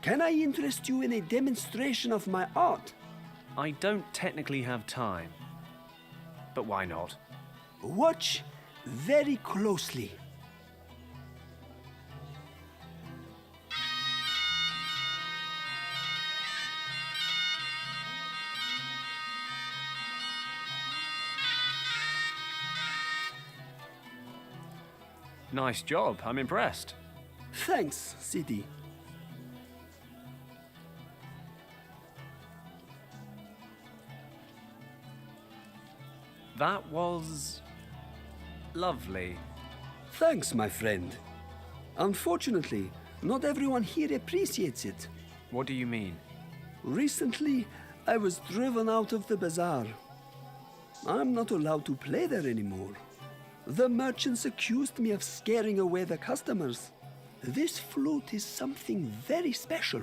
Can I interest you in a demonstration of my art? I don't technically have time. But why not? Watch very closely. Nice job. I'm impressed. Thanks, Sidi. That was... lovely. Thanks, my friend. Unfortunately, not everyone here appreciates it. What do you mean? Recently, I was driven out of the bazaar. I'm not allowed to play there anymore. The merchants accused me of scaring away the customers. This flute is something very special.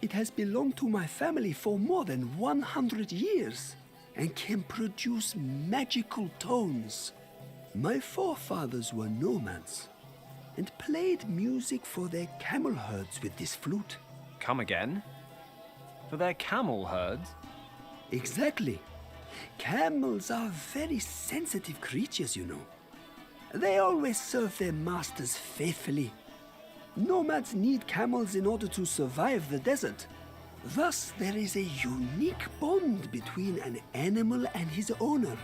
It has belonged to my family for more than 100 years and can produce magical tones. My forefathers were nomads and played music for their camel herds with this flute. Come again? For their camel herds? Exactly. Camels are very sensitive creatures, you know. They always serve their masters faithfully. Nomads need camels in order to survive the desert. Thus, there is a unique bond between an animal and his owner,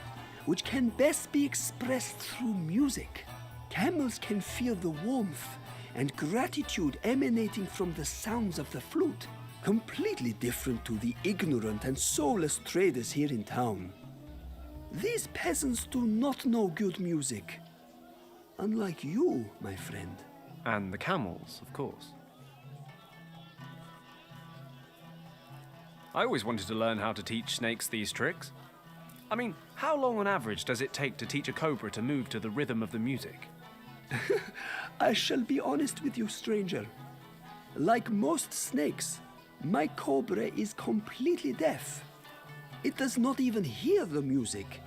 which can best be expressed through music. Camels can feel the warmth and gratitude emanating from the sounds of the flute, completely different to the ignorant and soulless traders here in town. These peasants do not know good music, unlike you, my friend. And the camels, of course. I always wanted to learn how to teach snakes these tricks. I mean, how long on average does it take to teach a cobra to move to the rhythm of the music? I shall be honest with you, stranger. Like most snakes, my cobra is completely deaf. It does not even hear the music.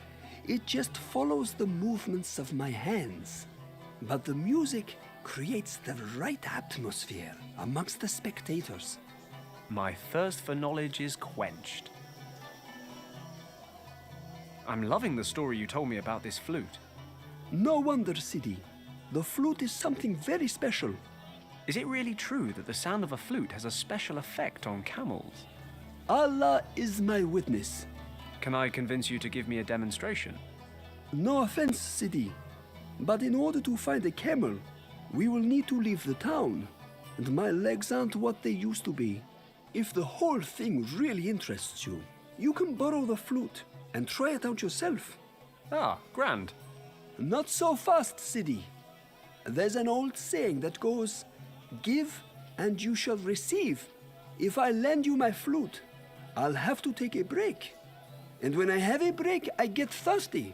It just follows the movements of my hands. But the music creates the right atmosphere amongst the spectators. My thirst for knowledge is quenched. I'm loving the story you told me about this flute. No wonder, Sidi. The flute is something very special. Is it really true that the sound of a flute has a special effect on camels? Allah is my witness. Can I convince you to give me a demonstration? No offense, Sidi, but in order to find a camel, we will need to leave the town, and my legs aren't what they used to be. If the whole thing really interests you, you can borrow the flute and try it out yourself. Ah, grand. Not so fast, Sidi. There's an old saying that goes, "Give and you shall receive." If I lend you my flute, I'll have to take a break. And when I have a break, I get thirsty.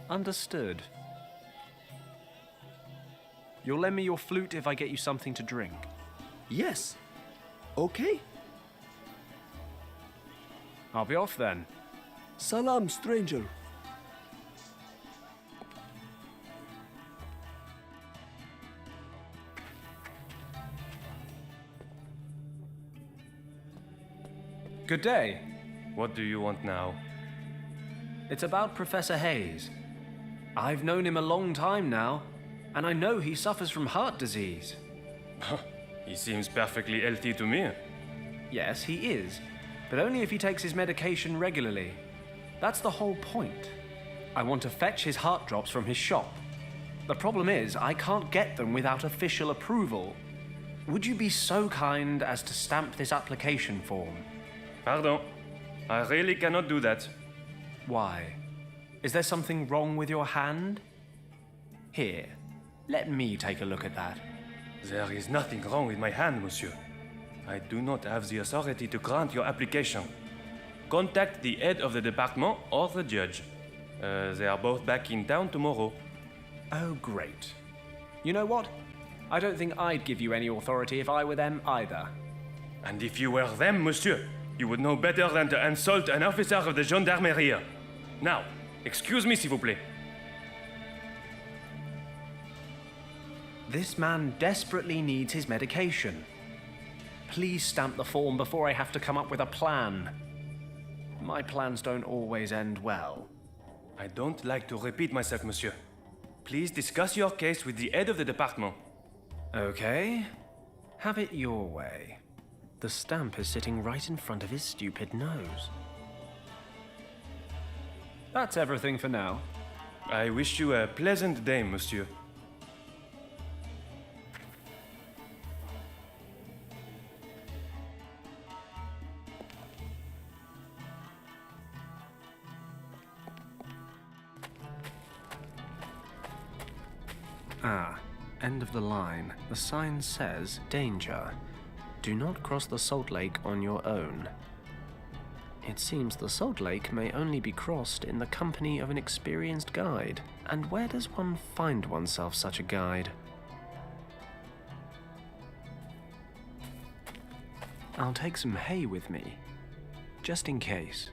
Understood. You'll lend me your flute if I get you something to drink. Yes. Okay. I'll be off then. Salam, stranger. Good day. What do you want now? It's about Professor Hayes. I've known him a long time now, and I know he suffers from heart disease. He seems perfectly healthy to me. Yes, he is, but only if he takes his medication regularly. That's the whole point. I want to fetch his heart drops from his shop. The problem is, I can't get them without official approval. Would you be so kind as to stamp this application form? Pardon. I really cannot do that. Why? Is there something wrong with your hand? Here, let me take a look at that. There is nothing wrong with my hand, monsieur. I do not have the authority to grant your application. Contact the head of the department or the judge. They are both back in town tomorrow. Oh, great. You know what? I don't think I'd give you any authority if I were them either. And if you were them, monsieur, you would know better than to insult an officer of the gendarmerie. Now, excuse me, s'il vous plaît. This man desperately needs his medication. Please stamp the form before I have to come up with a plan. My plans don't always end well. I don't like to repeat myself, monsieur. Please discuss your case with the head of the department. Okay. Have it your way. The stamp is sitting right in front of his stupid nose. That's everything for now. I wish you a pleasant day, monsieur. Ah, end of the line. The sign says, danger. Do not cross the salt lake on your own. It seems the salt lake may only be crossed in the company of an experienced guide. And where does one find oneself such a guide? I'll take some hay with me, just in case.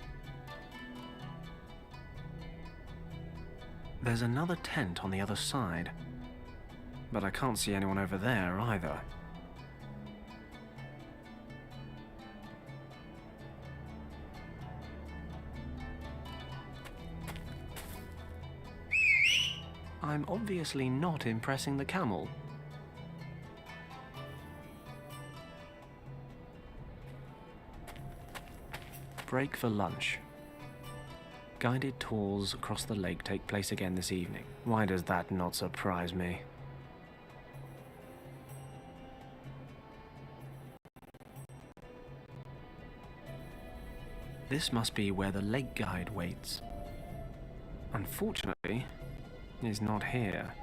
There's another tent on the other side, but I can't see anyone over there either. I'm obviously not impressing the camel. Break for lunch. Guided tours across the lake take place again this evening. Why does that not surprise me? This must be where the lake guide waits. Unfortunately, he's not here.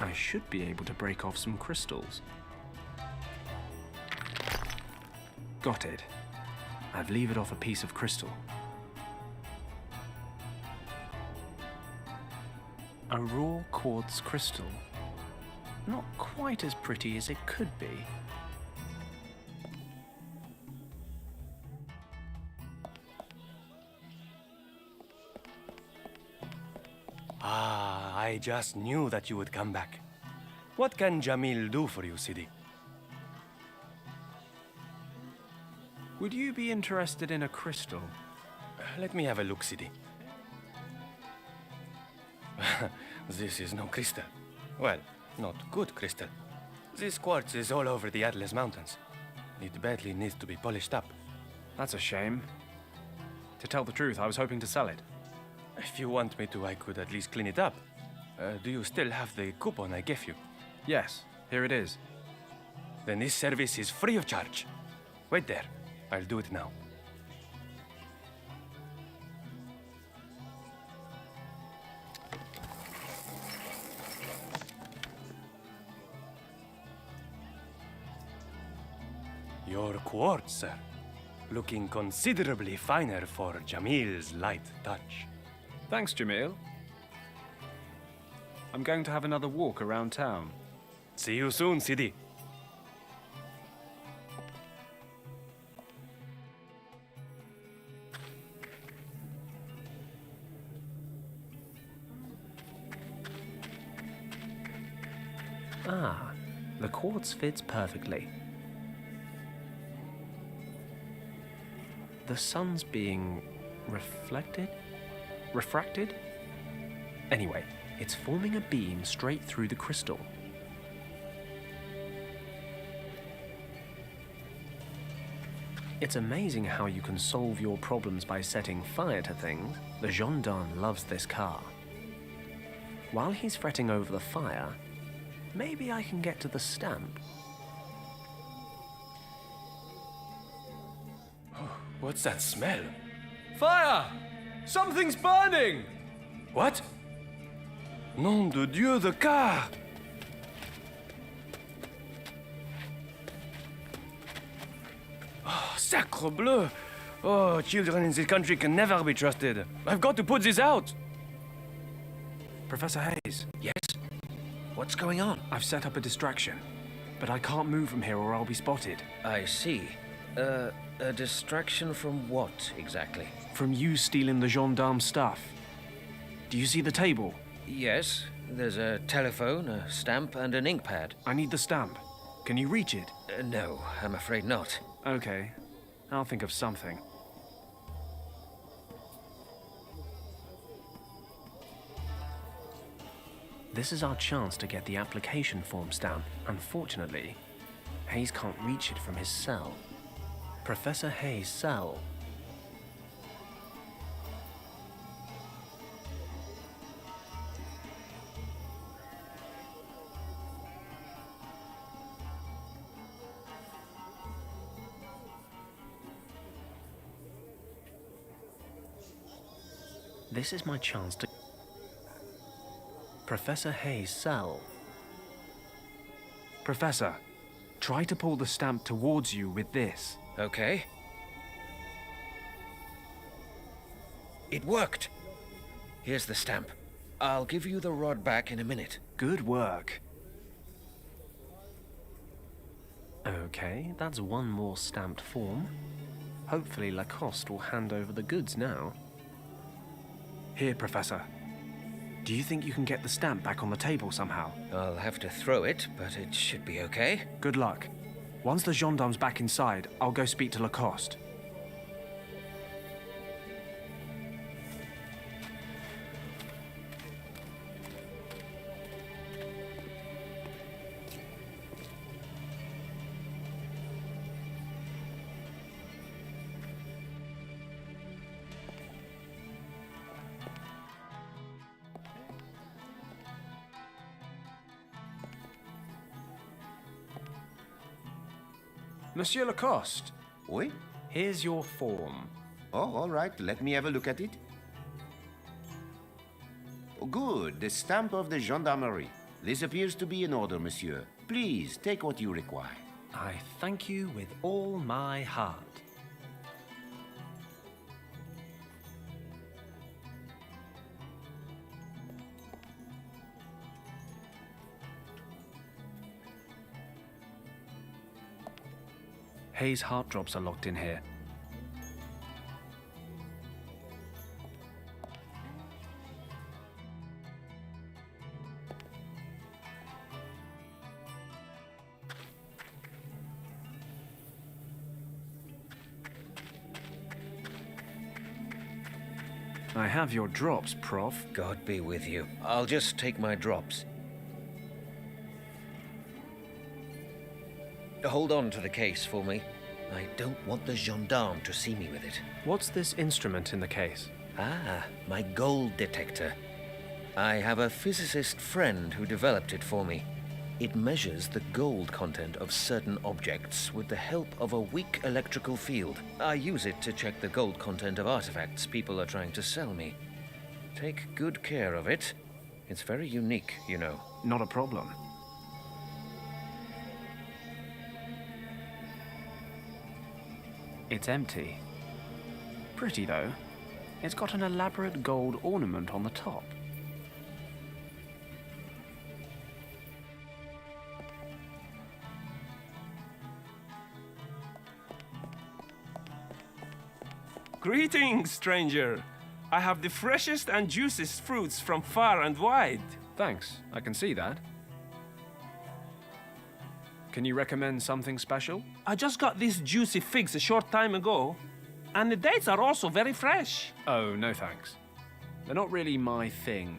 I should be able to break off some crystals. Got it. I've levered off a piece of crystal. A raw quartz crystal. Not quite as pretty as it could be. Ah, I just knew that you would come back. What can Jamil do for you, Sidi? Would you be interested in a crystal? Let me have a look, Sidi. This is no crystal. Well, not good crystal. This quartz is all over the Atlas Mountains. It badly needs to be polished up. That's a shame. To tell the truth, I was hoping to sell it. If you want me to, I could at least clean it up. Do you still have the coupon I gave you? Yes, here it is. Then this service is free of charge. Wait there. I'll do it now. Your quartz, sir. Looking considerably finer for Jamil's light touch. Thanks, Jamil. I'm going to have another walk around town. See you soon, Sidi. Ah, the quartz fits perfectly. The sun's being reflected? Refracted? Anyway, it's forming a beam straight through the crystal. It's amazing how you can solve your problems by setting fire to things. The gendarme loves this car. While he's fretting over the fire, maybe I can get to the stamp. What's that smell? Fire! Something's burning! What? Nom de Dieu, the car! Oh, sacre bleu! Oh, children in this country can never be trusted. I've got to put this out! Professor Hayes, Yes? What's going on? I've set up a distraction, but I can't move from here or I'll be spotted. I see. A distraction from what, exactly? From you stealing the gendarme stuff. Do you see the table? Yes, there's a telephone, a stamp, and an ink pad. I need the stamp. Can you reach it? No, I'm afraid not. Okay, I'll think of something. This is our chance to get the application form stamped. Unfortunately, Hayes can't reach it from his cell. Professor Hayes' cell. This is my chance to... Professor Hayes' cell. Professor, try to pull the stamp towards you with this. Okay. It worked. Here's the stamp. I'll give you the rod back in a minute. Good work. Okay, that's one more stamped form. Hopefully Lacoste will hand over the goods now. Here, Professor. Do you think you can get the stamp back on the table somehow? I'll have to throw it, but it should be okay. Good luck. Once the gendarme's back inside, I'll go speak to Lacoste. Monsieur Lacoste, Oui? here's your form. Oh, all right. Let me have a look at it. Oh, good. The stamp of the gendarmerie. This appears to be in order, monsieur. Please, take what you require. I thank you with all my heart. Hayes' heart drops are locked in here. I have your drops, Prof. God be with you. I'll just take my drops. Hold on to the case for me. I don't want the gendarme to see me with it. What's this instrument in the case? Ah, my gold detector. I have a physicist friend who developed it for me. It measures the gold content of certain objects with the help of a weak electrical field. I use it to check the gold content of artifacts people are trying to sell me. Take good care of it. It's very unique, you know. Not a problem. It's empty. Pretty, though. It's got an elaborate gold ornament on the top. Greetings, stranger. I have the freshest and juiciest fruits from far and wide. Thanks, I can see that. Can you recommend something special? I just got these juicy figs a short time ago, and the dates are also very fresh. Oh, no thanks. They're not really my thing.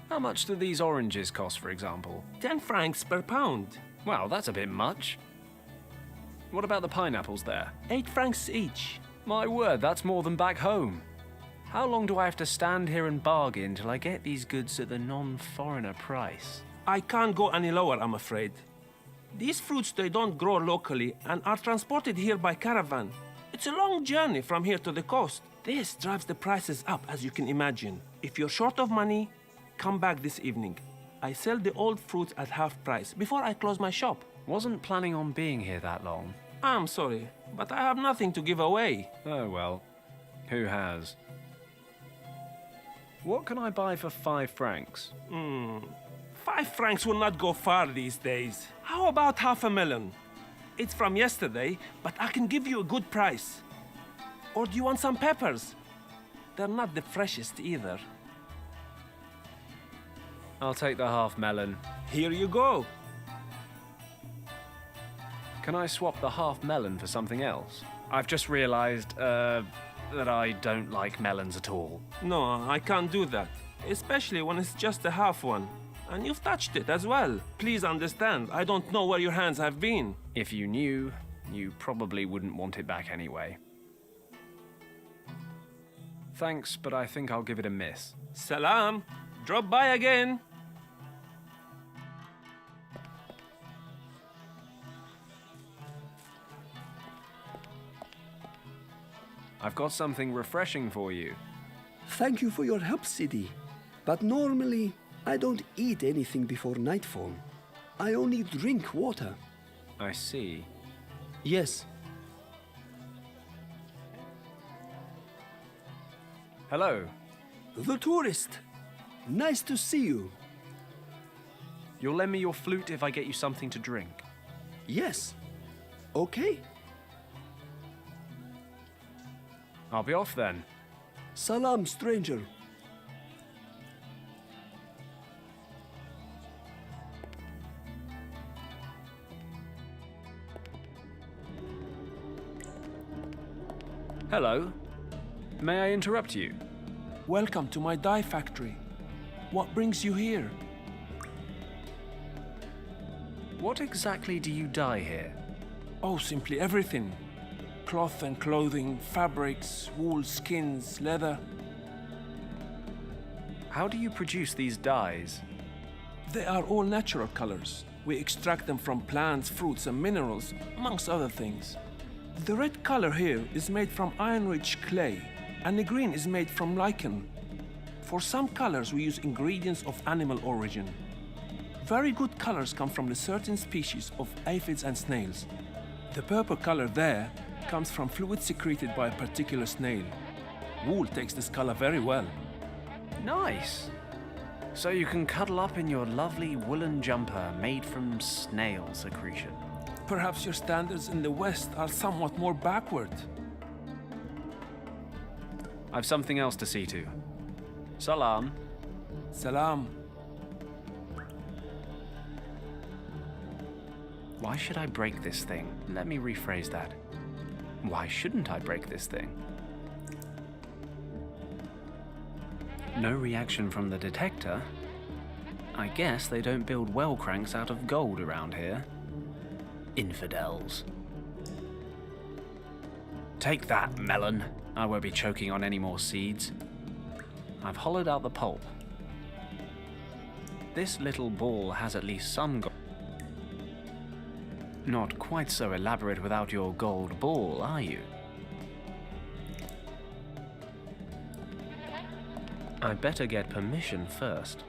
How much do these oranges cost, for example? 10 francs per pound. Well, that's a bit much. What about the pineapples there? 8 francs each. My word, that's more than back home. How long do I have to stand here and bargain till I get these goods at the non-foreigner price? I can't go any lower, I'm afraid. These fruits, they don't grow locally and are transported here by caravan. It's a long journey from here to the coast. This drives the prices up, as you can imagine. If you're short of money, come back this evening. I sell the old fruits at half price before I close my shop. Wasn't planning on being here that long. I'm sorry, but I have nothing to give away. Oh well, who has? What can I buy for 5 francs? 5 francs will not go far these days. How about half a melon? It's from yesterday, but I can give you a good price. Or do you want some peppers? They're not the freshest either. I'll take the half melon. Here you go. Can I swap the half melon for something else? I've just realized, that I don't like melons at all. No, I can't do that. Especially when it's just a half one. And you've touched it as well. Please understand, I don't know where your hands have been. If you knew, you probably wouldn't want it back anyway. Thanks, but I think I'll give it a miss. Salam. Drop by again. I've got something refreshing for you. Thank you for your help, Sidi. But normally, I don't eat anything before nightfall. I only drink water. I see. Yes. Hello. The tourist. Nice to see you. You'll lend me your flute if I get you something to drink. Yes. Okay. I'll be off then. Salam, stranger. Hello. May I interrupt you? Welcome to my dye factory. What brings you here? What exactly do you dye here? Oh, simply everything. Cloth and clothing, fabrics, wool, skins, leather. How do you produce these dyes? They are all natural colors. We extract them from plants, fruits, and minerals, amongst other things. The red color here is made from iron-rich clay, and the green is made from lichen. For some colors, we use ingredients of animal origin. Very good colors come from a certain species of aphids and snails. The purple color there comes from fluid secreted by a particular snail. Wool takes this color very well. Nice. So you can cuddle up in your lovely woolen jumper made from snail secretion. Perhaps your standards in the West are somewhat more backward. I've something else to see to. Salam. Salam. Why should I break this thing? Let me rephrase that. Why shouldn't I break this thing? No reaction from the detector. I guess they don't build well cranks out of gold around here. Infidels. Take that, melon. I won't be choking on any more seeds. I've hollowed out the pulp. This little ball has at least some gold. Not quite so elaborate without your gold ball, are you? I'd better get permission first.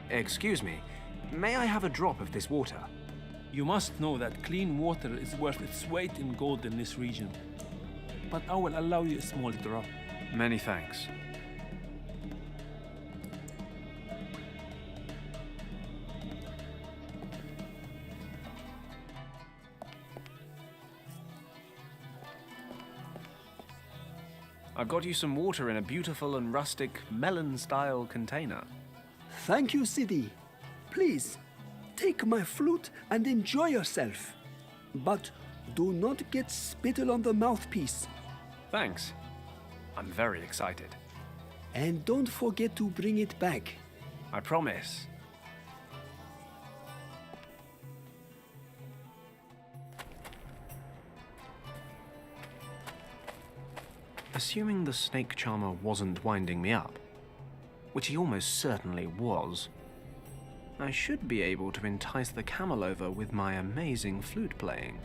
Excuse me, may I have a drop of this water? You must know that clean water is worth its weight in gold in this region. But I will allow you a small drop. Many thanks. I've got you some water in a beautiful and rustic melon-style container. Thank you, Sidi. Please, take my flute and enjoy yourself. But do not get spittle on the mouthpiece. Thanks. I'm very excited. And don't forget to bring it back. I promise. Assuming the snake charmer wasn't winding me up, which he almost certainly was, I should be able to entice the camel over with my amazing flute playing.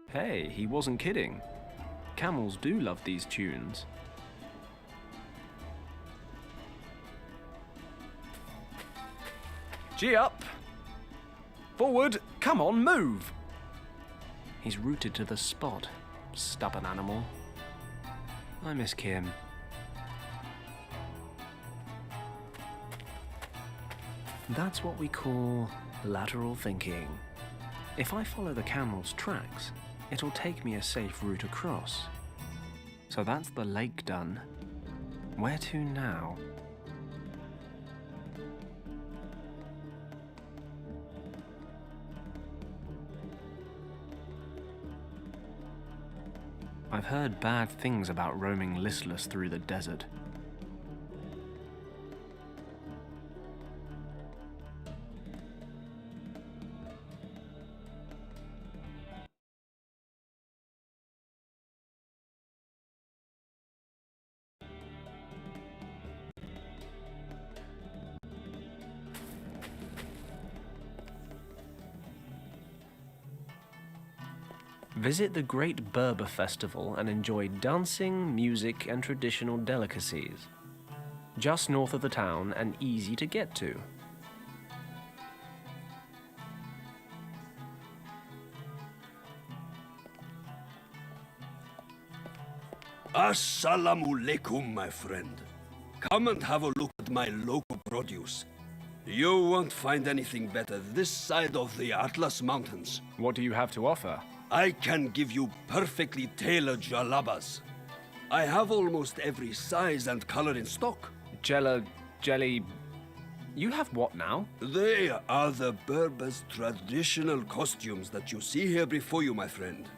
Hey, he wasn't kidding. Camels do love these tunes. Gee up! Forward! Come on, move! He's rooted to the spot, stubborn animal. I miss Kim. That's what we call lateral thinking. If I follow the camel's tracks, it'll take me a safe route across. So that's the lake done. Where to now? I've heard bad things about roaming listless through the desert. Visit the Great Berber Festival and enjoy dancing, music, and traditional delicacies. Just north of the town and easy to get to. Assalamu alaikum, my friend. Come and have a look at my local produce. You won't find anything better this side of the Atlas Mountains. What do you have to offer? I can give you perfectly tailored jalabas. I have almost every size and color in stock. Jelly... You have what now? They are the Berbers' traditional costumes that you see here before you, my friend.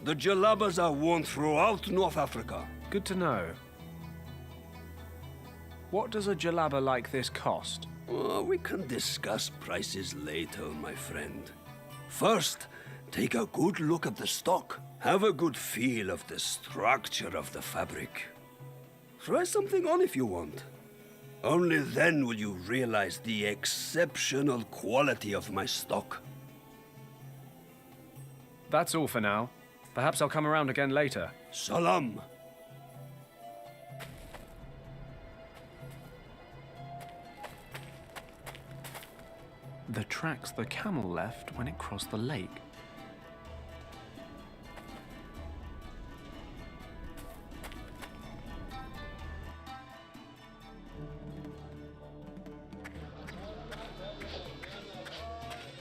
The jalabas are worn throughout North Africa. Good to know. What does a jalaba like this cost? We can discuss prices later, my friend. First, take a good look at the stock. Have a good feel of the structure of the fabric. Try something on if you want. Only then will you realize the exceptional quality of my stock. That's all for now. Perhaps I'll come around again later. Salam. The tracks the camel left when it crossed the lake.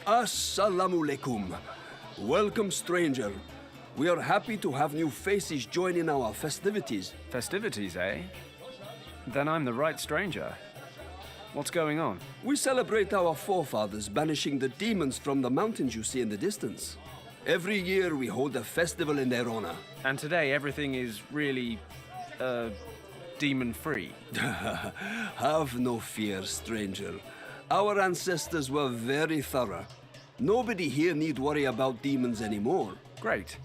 Assalamu alaikum. Welcome, stranger. We are happy to have new faces join in our festivities. Festivities, eh? Then I'm the right stranger. What's going on? We celebrate our forefathers banishing the demons from the mountains you see in the distance. Every year we hold a festival in their honor. And today everything is really, demon-free. Have no fear, stranger. Our ancestors were very thorough. Nobody here need worry about demons anymore. Great.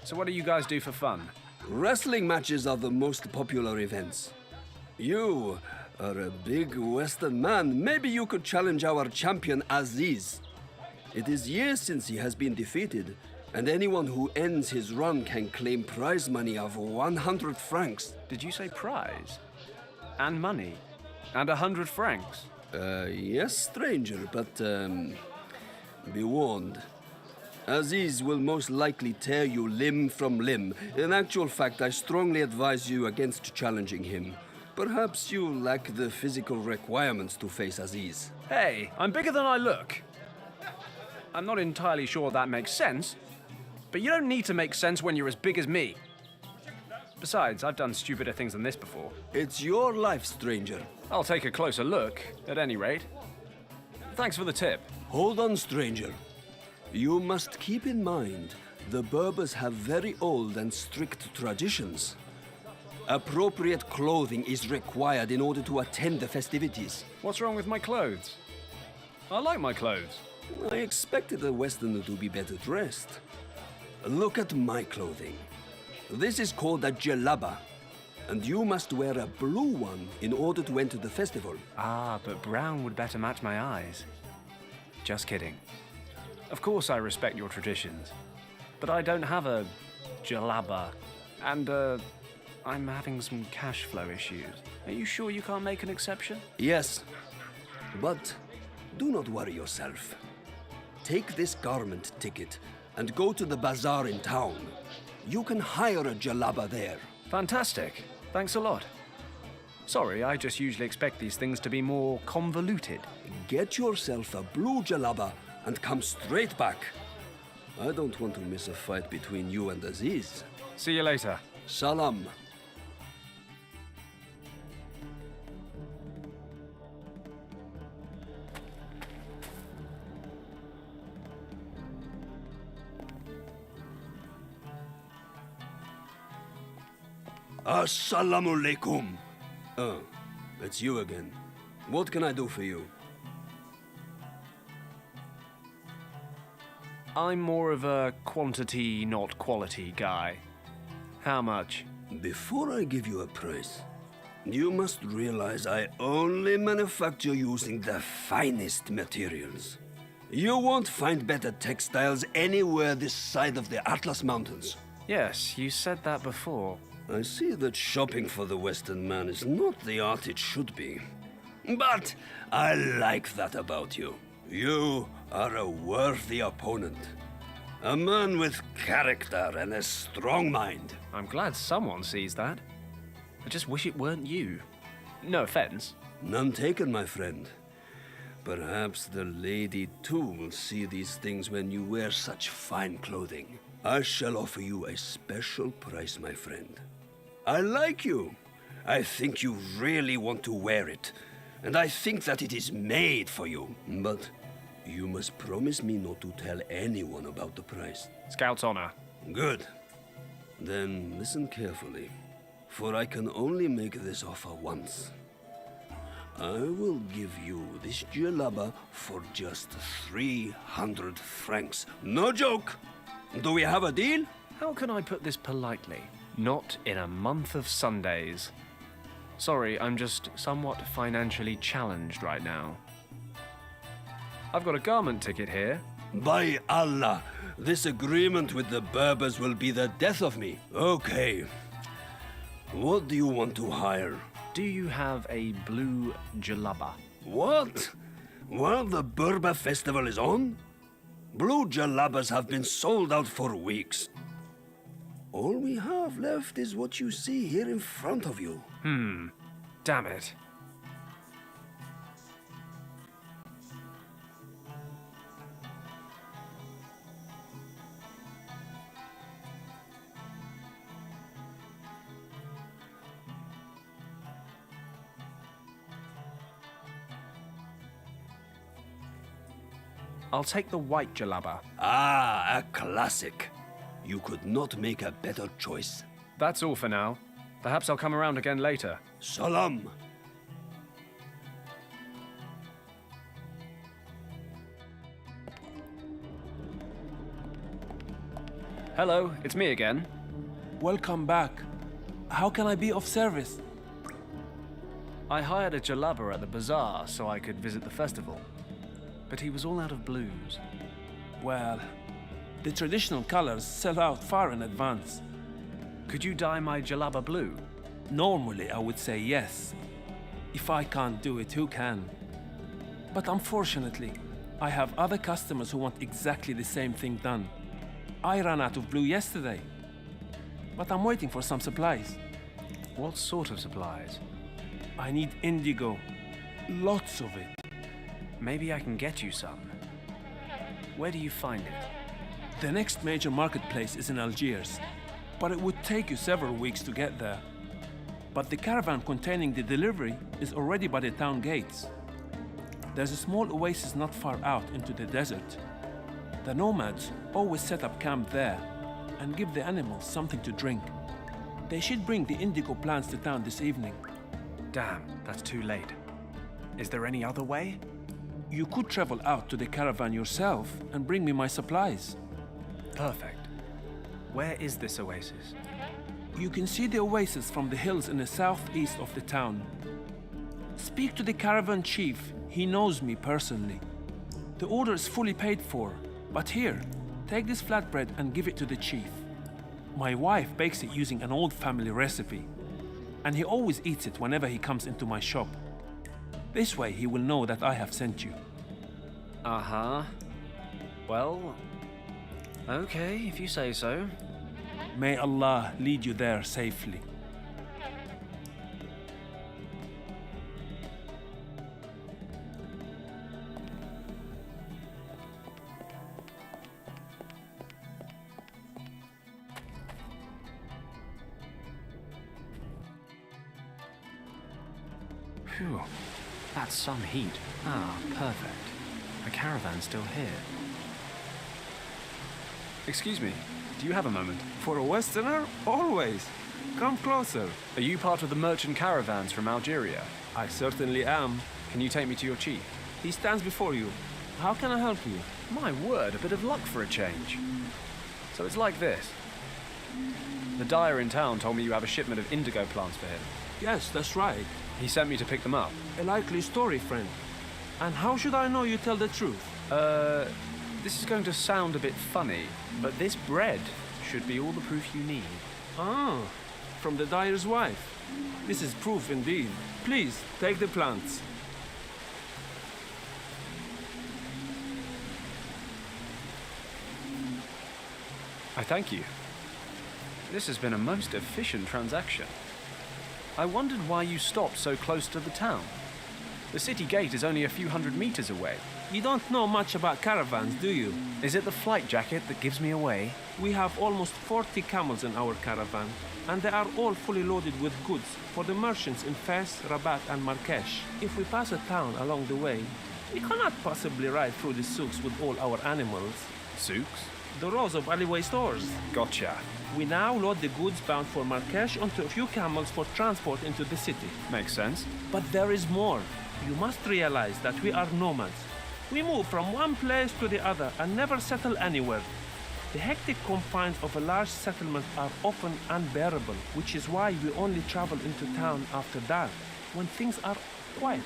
So what do you guys do for fun? Wrestling matches are the most popular events. You are a big Western man. Maybe you could challenge our champion Aziz. It is years since he has been defeated, and anyone who ends his run can claim prize money of 100 francs. Did you say prize? And money? And 100 francs? Yes, stranger, but, be warned. Aziz will most likely tear you limb from limb. In actual fact, I strongly advise you against challenging him. Perhaps you lack the physical requirements to face Aziz. Hey, I'm bigger than I look. I'm not entirely sure that makes sense, but you don't need to make sense when you're as big as me. Besides, I've done stupider things than this before. It's your life, stranger. I'll take a closer look, at any rate. Thanks for the tip. Hold on, stranger. You must keep in mind, the Berbers have very old and strict traditions. Appropriate clothing is required in order to attend the festivities. What's wrong with my clothes? I like my clothes. I expected a Westerner to be better dressed. Look at my clothing. This is called a jalaba, and you must wear a blue one in order to enter the festival. Ah, but brown would better match my eyes. Just kidding. Of course I respect your traditions, but I don't have a jalaba, and I'm having some cash flow issues. Are you sure you can't make an exception? Yes, but do not worry yourself. Take this garment ticket and go to the bazaar in town. You can hire a jalaba there. Fantastic. Thanks a lot. Sorry, I just usually expect these things to be more convoluted. Get yourself a blue jalaba and come straight back. I don't want to miss a fight between you and Aziz. See you later. Salam. Assalamu alaikum. Oh, it's you again. What can I do for you? I'm more of a quantity, not quality guy. How much? Before I give you a price, you must realize I only manufacture using the finest materials. You won't find better textiles anywhere this side of the Atlas Mountains. Yes, you said that before. I see that shopping for the Western man is not the art it should be. But I like that about you. You are a worthy opponent. A man with character and a strong mind. I'm glad someone sees that. I just wish it weren't you. No offense. None taken, my friend. Perhaps the lady too will see these things when you wear such fine clothing. I shall offer you a special price, my friend. I like you. I think you really want to wear it. And I think that it is made for you. But you must promise me not to tell anyone about the price. Scout's honor. Good. Then listen carefully, for I can only make this offer once. I will give you this djellaba for just 300 francs. No joke! Do we have a deal? How can I put this politely? Not in a month of Sundays. Sorry, I'm just somewhat financially challenged right now. I've got a garment ticket here. By Allah, this agreement with the Berbers will be the death of me. Okay. What do you want to hire? Do you have a blue djellaba? What? While the Berber festival is on? Blue djellabas have been sold out for weeks. All we have left is what you see here in front of you. Damn it. I'll take the white djellaba. Ah, a classic. You could not make a better choice. That's all for now. Perhaps I'll come around again later. Salam. Hello, it's me again. Welcome back. How can I be of service? I hired a djellaba at the bazaar so I could visit the festival. But he was all out of blues. Well, the traditional colors sell out far in advance. Could you dye my djellaba blue? Normally, I would say yes. If I can't do it, who can? But unfortunately, I have other customers who want exactly the same thing done. I ran out of blue yesterday, but I'm waiting for some supplies. What sort of supplies? I need indigo. Lots of it. Maybe I can get you some. Where do you find it? The next major marketplace is in Algiers, but it would take you several weeks to get there. But the caravan containing the delivery is already by the town gates. There's a small oasis not far out into the desert. The nomads always set up camp there and give the animals something to drink. They should bring the indigo plants to town this evening. Damn, that's too late. Is there any other way? You could travel out to the caravan yourself and bring me my supplies. Perfect. Where is this oasis? You can see the oasis from the hills in the southeast of the town. Speak to the caravan chief. He knows me personally. The order is fully paid for, but here, take this flatbread and give it to the chief. My wife bakes it using an old family recipe, and he always eats it whenever he comes into my shop. This way he will know that I have sent you. Uh-huh. Well, okay, if you say so. May Allah lead you there safely. Phew, that's some heat. Ah, perfect. The caravan's still here. Excuse me, do you have a moment? For a Westerner, always. Come closer. Are you part of the merchant caravans from Algeria? I certainly am. Can you take me to your chief? He stands before you. How can I help you? My word, a bit of luck for a change. So it's like this. The dyer in town told me you have a shipment of indigo plants for him. Yes, that's right. He sent me to pick them up. A likely story, friend. And how should I know you tell the truth? This is going to sound a bit funny, but this bread should be all the proof you need. Ah, from the dyer's wife. This is proof indeed. Please, take the plants. I thank you. This has been a most efficient transaction. I wondered why you stopped so close to the town. The city gate is only a few hundred meters away. You don't know much about caravans, do you? Is it the flight jacket that gives me away? We have almost 40 camels in our caravan, and they are all fully loaded with goods for the merchants in Fez, Rabat, and Marrakesh. If we pass a town along the way, we cannot possibly ride through the souks with all our animals. Souks? The rows of alleyway stores. Gotcha. We now load the goods bound for Marrakesh onto a few camels for transport into the city. Makes sense. But there is more. You must realize that we are nomads. We move from one place to the other and never settle anywhere. The hectic confines of a large settlement are often unbearable, which is why we only travel into town after dark, when things are quiet.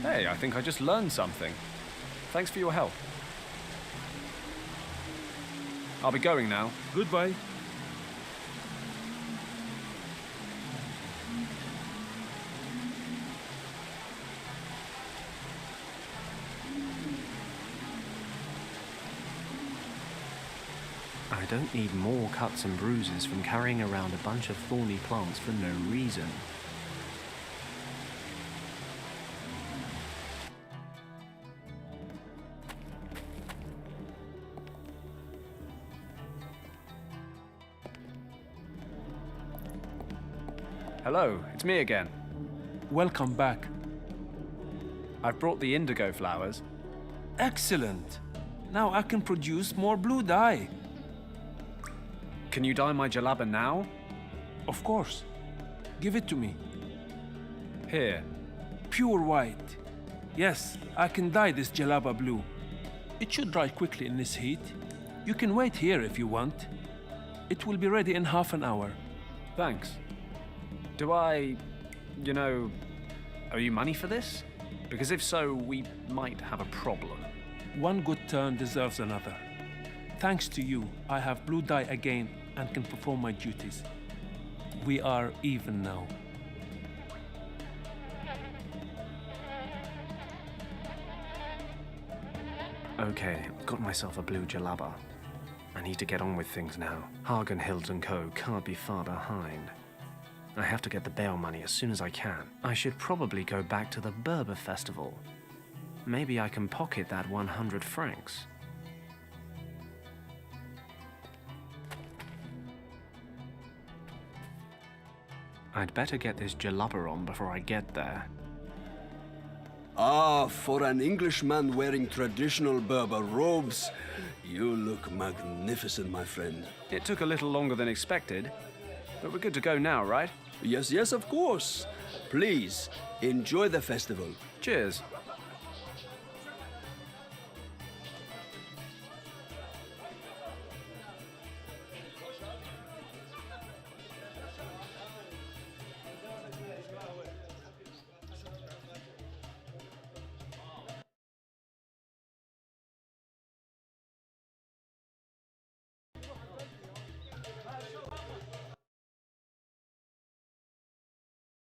Hey, I think I just learned something. Thanks for your help. I'll be going now. Goodbye. I don't need more cuts and bruises from carrying around a bunch of thorny plants for no reason. Hello, it's me again. Welcome back. I've brought the indigo flowers. Excellent. Now I can produce more blue dye. Can you dye my jalaba now? Of course. Give it to me. Here. Pure white. Yes, I can dye this jalaba blue. It should dry quickly in this heat. You can wait here if you want. It will be ready in half an hour. Thanks. Do I, owe you money for this? Because if so, we might have a problem. One good turn deserves another. Thanks to you, I have blue dye again and can perform my duties. We are even now. Okay, got myself a blue jalaba. I need to get on with things now. Hagen, Hills & Co. can't be far behind. I have to get the bail money as soon as I can. I should probably go back to the Berber festival. Maybe I can pocket that 100 francs. I'd better get this jalaba on before I get there. Ah, for an Englishman wearing traditional Berber robes, you look magnificent, my friend. It took a little longer than expected, but we're good to go now, right? Yes, of course. Please, enjoy the festival. Cheers.